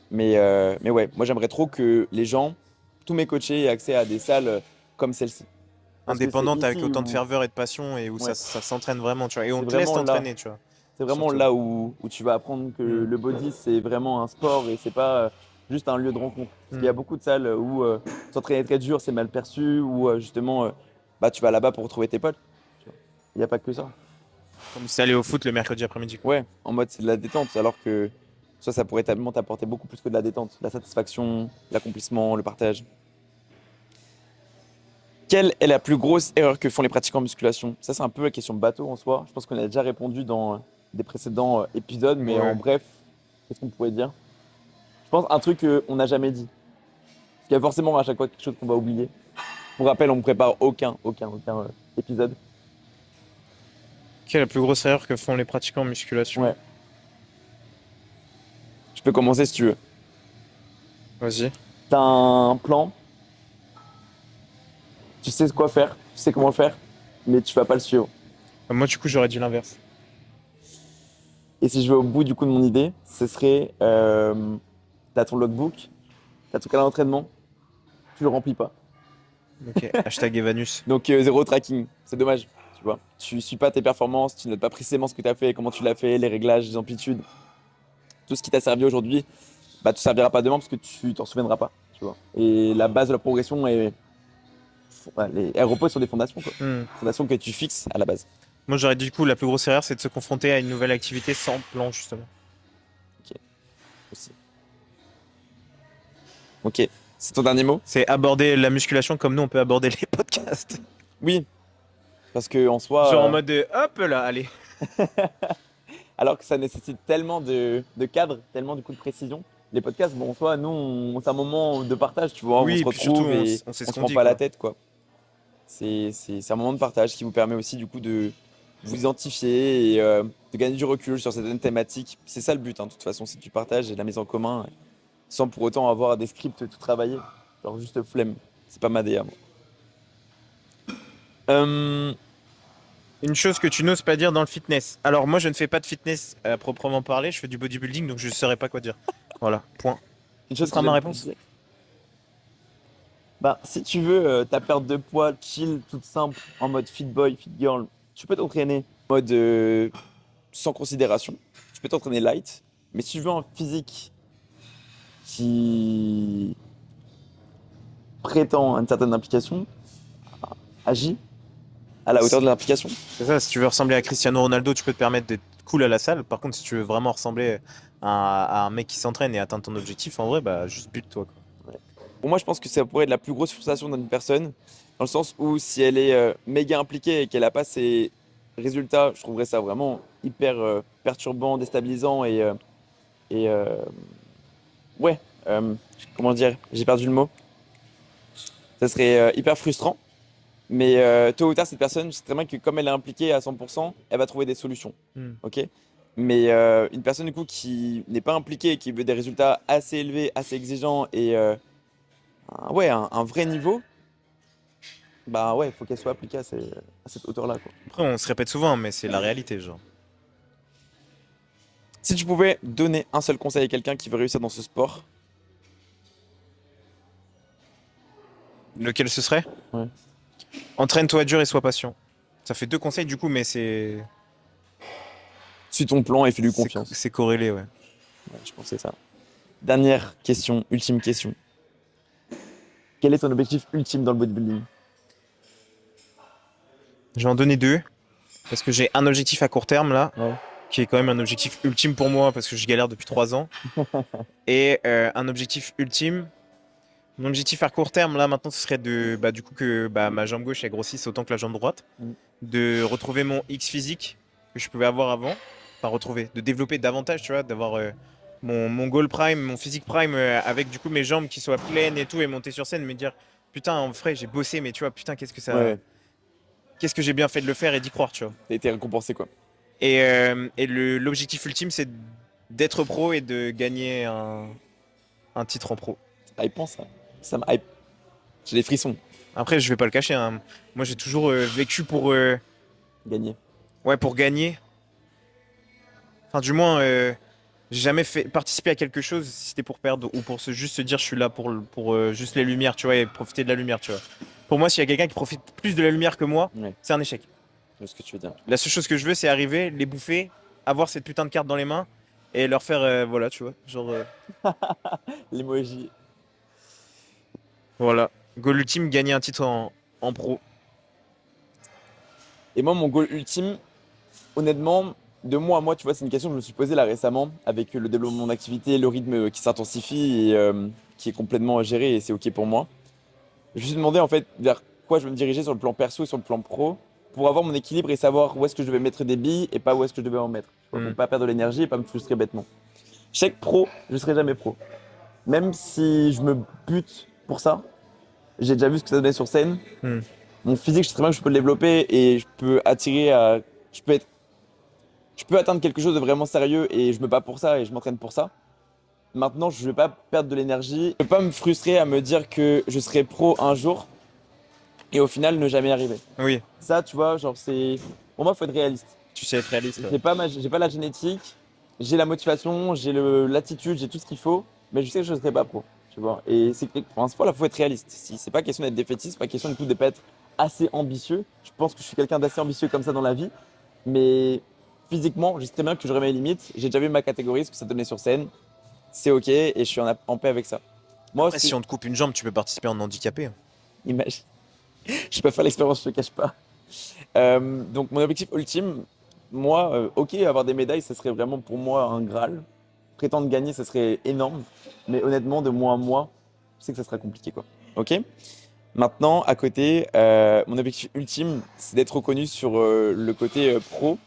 Mais ouais, moi j'aimerais trop que les gens, tous mes coachés, aient accès à des salles comme celle-ci. Parce que c'est Indépendante avec ici autant de où, ferveur et de passion et où ouais, ça s'entraîne vraiment, tu vois. Et on c'est te laisse vraiment là, t'entraîner, tu vois. c'est vraiment Surtout. là où tu vas apprendre que Hmm. le body c'est vraiment un sport et c'est pas juste un lieu de rencontre. Parce qu'il y a Hmm. beaucoup de salles où s'entraîner très dur c'est mal perçu, ou justement bah, tu vas là-bas pour retrouver tes potes. Tu vois. Il n'y a pas que ça. Comme si t'allais au foot le mercredi après-midi, quoi. Ouais, en mode c'est de la détente, alors que ça pourrait tellement t'apporter beaucoup plus que de la détente. La satisfaction, l'accomplissement, le partage. Quelle est la plus grosse erreur que font les pratiquants en musculation? Ça, c'est un peu la question bateau en soi. Je pense qu'on a déjà répondu dans des précédents épisodes, mais en Ouais. bref, qu'est-ce qu'on pourrait dire? Je pense un truc qu'on n'a jamais dit. Parce qu'il y a forcément à chaque fois quelque chose qu'on va oublier. Pour rappel, on ne prépare aucun épisode. Quelle est la plus grosse erreur que font les pratiquants en musculation? Ouais, je peux commencer si tu veux. Vas-y. T'as un plan, tu sais quoi faire, tu sais comment le faire, mais tu vas pas le suivre. Moi, du coup, j'aurais dit l'inverse. Et si je vais au bout du coup de mon idée, ce serait, t'as ton logbook, t'as ton calendrier d'entraînement, tu le remplis pas. Ok. Hashtag Evanus. Donc zéro tracking, c'est dommage, tu vois. Tu suis pas tes performances, tu notes pas précisément ce que tu as fait, comment tu l'as fait, les réglages, les amplitudes. Tout ce qui t'a servi aujourd'hui, bah, tu serviras pas demain parce que tu t'en souviendras pas, tu vois. Et la base de la progression elle repose sur des fondations, quoi. Hmm. Fondations que tu fixes à la base. Moi, j'aurais dit, du coup, la plus grosse erreur, c'est de se confronter à une nouvelle activité sans plan, justement. Ok, aussi. Ok, c'est ton dernier mot? C'est aborder la musculation comme nous, on peut aborder les podcasts. Oui, parce que en soi, Genre en mode hop là, allez. alors que ça nécessite tellement de cadre, tellement de précision. Les podcasts, bon, en soi, nous, c'est un moment de partage, tu vois, on Oui, se et puis surtout, retrouve et on sait on ce se qu'on prend dit, pas la quoi. tête, quoi. C'est un moment de partage qui vous permet aussi, du coup, de vous identifier et de gagner du recul sur certaines thématiques. C'est ça le but, hein, de toute façon, c'est du partage et de la mise en commun, sans pour autant avoir des scripts tout travaillés. Genre juste flemme. C'est pas ma DA, moi. Euh, Une chose que tu n'oses pas dire dans le fitness. Alors moi, je ne fais pas de fitness à proprement parler, je fais du bodybuilding, donc je ne saurais pas quoi dire. Voilà, point. une Ce chose que sera ma j'aime réponse. dire. Bah, si tu veux ta perte de poids chill, toute simple, en mode fit boy, fit girl, tu peux t'entraîner en mode sans considération. Tu peux t'entraîner light. Mais si tu veux un physique qui prétend à une certaine implication, agis à la hauteur de l'implication. C'est ça, si tu veux ressembler à Cristiano Ronaldo, tu peux te permettre d'être cool à la salle. Par contre, si tu veux vraiment ressembler à un mec qui s'entraîne et atteindre ton objectif, en vrai, bah juste bute-toi, quoi. Ouais. Pour moi, je pense que ça pourrait être la plus grosse frustration d'une personne, dans le sens où si elle est méga impliquée et qu'elle n'a pas ses résultats, je trouverais ça vraiment hyper perturbant, déstabilisant et ouais, euh, comment dire, j'ai perdu le mot. Ça serait hyper frustrant, mais tôt ou tard, cette personne, je sais très bien que comme elle est impliquée à 100%, elle va trouver des solutions. Hmm. Ok? Mais une personne du coup qui n'est pas impliquée, qui veut des résultats assez élevés, assez exigeants et ouais, un vrai niveau, bah ouais, il faut qu'elle soit appliquée à cette hauteur-là, quoi. Après, on se répète souvent, mais c'est la réalité, genre. Si tu pouvais donner un seul conseil à quelqu'un qui veut réussir dans ce sport, Lequel ce serait? ouais. Entraîne-toi dur et sois patient. Ça fait deux conseils du coup, mais Suis ton plan et fais-lui confiance. c'est corrélé, ouais. Ouais, je pensais ça. Dernière question, ultime question. Quel est ton objectif ultime dans le bodybuilding? Je vais en donner deux, parce que j'ai un objectif à court terme là, Ouais. qui est quand même un objectif ultime pour moi, parce que je galère depuis 3 ans. Et un objectif ultime. Mon objectif à court terme là maintenant, ce serait de, bah, du coup que bah, ma jambe gauche elle grossisse autant que la jambe droite, Mm. de retrouver mon X physique que je pouvais avoir avant, enfin retrouver, de développer davantage, tu vois, d'avoir mon goal prime, mon physique prime avec du coup mes jambes qui soient pleines et tout, et monter sur scène, me dire putain en vrai j'ai bossé, mais tu vois putain Ouais, qu'est-ce que j'ai bien fait de le faire et d'y croire, tu vois. t'as été récompensé quoi. Et l'objectif ultime c'est d'être pro et de gagner un titre en pro. Ça hype, ça. Ça me hype. J'ai des frissons. Après, je vais pas le cacher, hein. Moi, j'ai toujours vécu pour, Gagner. ouais, pour gagner. Enfin, du moins, j'ai jamais fait participer à quelque chose si c'était pour perdre ou pour juste se dire je suis là pour juste les lumières, tu vois, et profiter de la lumière, tu vois. Pour moi, s'il y a quelqu'un qui profite plus de la lumière que moi, Ouais, c'est un échec. je vois ce que tu veux dire. La seule chose que je veux, c'est arriver, les bouffer, avoir cette putain de carte dans les mains et leur faire, voilà, tu vois, genre, L'emoji. voilà. Goal ultime, gagner un titre en pro. Et moi, mon goal ultime, honnêtement, de moi à moi, tu vois, c'est une question que je me suis posée là récemment avec le développement de mon activité, le rythme qui s'intensifie et qui est complètement géré et c'est OK pour moi. Je me suis demandé en fait vers quoi je veux me diriger sur le plan perso et sur le plan pro. pour avoir mon équilibre et savoir où est-ce que je devais mettre des billes et pas où est-ce que je devais en mettre. Pour Mm. pas perdre de l'énergie et pas me frustrer bêtement. Je sais que pro, je serai jamais pro. Même si je me bute pour ça, j'ai déjà vu ce que ça donnait sur scène. Mm. Mon physique, je sais très bien que je peux le développer et je peux attirer à. Je peux atteindre quelque chose de vraiment sérieux et je me bats pour ça et je m'entraîne pour ça. Maintenant, je ne vais pas perdre de l'énergie. Je ne vais pas me frustrer à me dire que je serai pro un jour et au final ne jamais y arriver. Oui, Ça, tu vois, genre, c'est. Pour moi, il faut être réaliste. tu sais être réaliste. Ouais. J'ai pas la génétique, j'ai la motivation, j'ai l'attitude, j'ai tout ce qu'il faut, mais je sais que je ne serai pas pro. Tu vois. Et c'est pour un sport, là, il faut être réaliste. Si, c'est pas question d'être défaitiste, c'est pas question du tout de pas être assez ambitieux. Je pense que je suis quelqu'un d'assez ambitieux comme ça dans la vie, mais physiquement, je sais très bien que j'aurai mes limites. J'ai déjà vu ma catégorie, ce que ça donnait sur scène. C'est ok et je suis en paix avec ça. Moi Après, aussi, si on te coupe une jambe, tu peux participer en handicapé. imagine, je peux faire l'expérience, je te cache pas. Donc mon objectif ultime, moi, ok, avoir des médailles, ce serait vraiment pour moi un Graal. Prétendre gagner, ce serait énorme. Mais honnêtement, de mois en mois, je sais que ça sera compliqué, quoi. Ok? Maintenant, à côté, mon objectif ultime, c'est d'être reconnu sur le côté pro,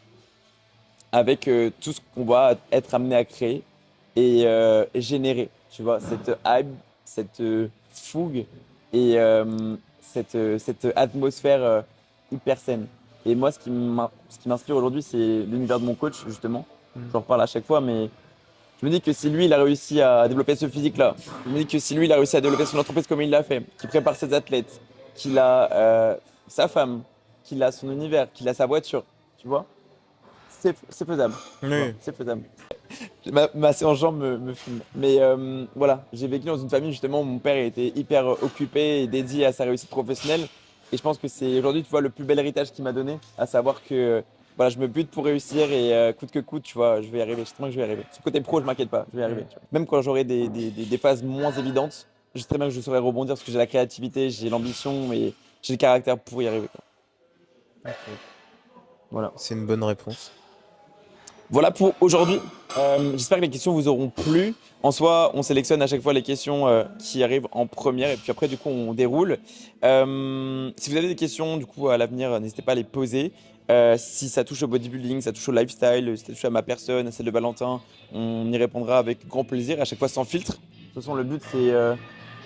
avec tout ce qu'on va être amené à créer et générer. Tu vois, cette hype, cette fougue et cette atmosphère hyper saine. Et moi, ce qui m'inspire aujourd'hui, c'est l'univers de mon coach, justement. Mm. J'en reparle à chaque fois, mais je me dis que si lui, il a réussi à développer ce physique-là, je me dis que si lui, il a réussi à développer son entreprise comme il l'a fait, qu'il prépare ses athlètes, qu'il a sa femme, qu'il a son univers, qu'il a sa voiture, tu vois, c'est faisable. Tu vois, Oui. c'est faisable. Ma séance jambes me filme. Mais voilà, j'ai vécu dans une famille justement où mon père était hyper occupé et dédié à sa réussite professionnelle. Et je pense que c'est aujourd'hui, tu vois, le plus bel héritage qu'il m'a donné, à savoir que voilà, je me bute pour réussir et coûte que coûte, tu vois, je vais y arriver. Je sais très bien que je vais y arriver. Sur le côté pro, je m'inquiète pas, je vais y arriver. Tu vois. Même quand j'aurai des phases moins évidentes, je sais très bien que je saurai rebondir parce que j'ai la créativité, j'ai l'ambition et j'ai le caractère pour y arriver, quoi. Voilà. C'est une bonne réponse. Voilà pour aujourd'hui. J'espère que les questions vous auront plu. En soi, on sélectionne à chaque fois les questions qui arrivent en première et puis après, du coup, on déroule. Si vous avez des questions, du coup, à l'avenir, n'hésitez pas à les poser. Si ça touche au bodybuilding, ça touche au lifestyle, si ça touche à ma personne, à celle de Valentin, on y répondra avec grand plaisir, à chaque fois sans filtre. De toute façon, le but, c'est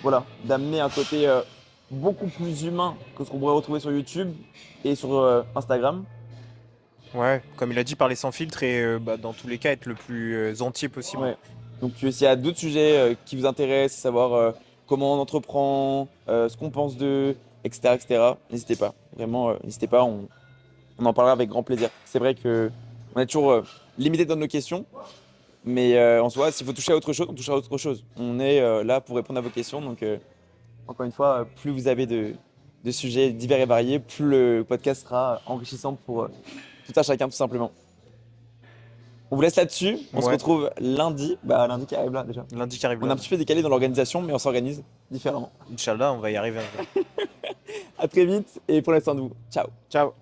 voilà, d'amener un côté beaucoup plus humain que ce qu'on pourrait retrouver sur YouTube et sur Instagram. Ouais, comme il a dit, parler sans filtre et bah, dans tous les cas, être le plus entier possible. Ouais. Donc, s'il y a d'autres sujets qui vous intéressent, savoir comment on entreprend, ce qu'on pense d'eux, etc., n'hésitez pas. Vraiment, n'hésitez pas, on en parlera avec grand plaisir. C'est vrai que on est toujours limité dans nos questions, mais en soi, s'il faut toucher à autre chose, on touche à autre chose. On est là pour répondre à vos questions. Donc, encore une fois, plus vous avez de sujets divers et variés, plus le podcast sera enrichissant pour tout un chacun, tout simplement. On vous laisse là-dessus. On se Ouais, retrouve lundi. Bah, lundi qui arrive là déjà. lundi qui arrive On est là. un petit peu décalé dans l'organisation, mais on s'organise différemment. Inch'Allah, on va y arriver un jour. À très vite et prenez soin de vous. Ciao. Ciao.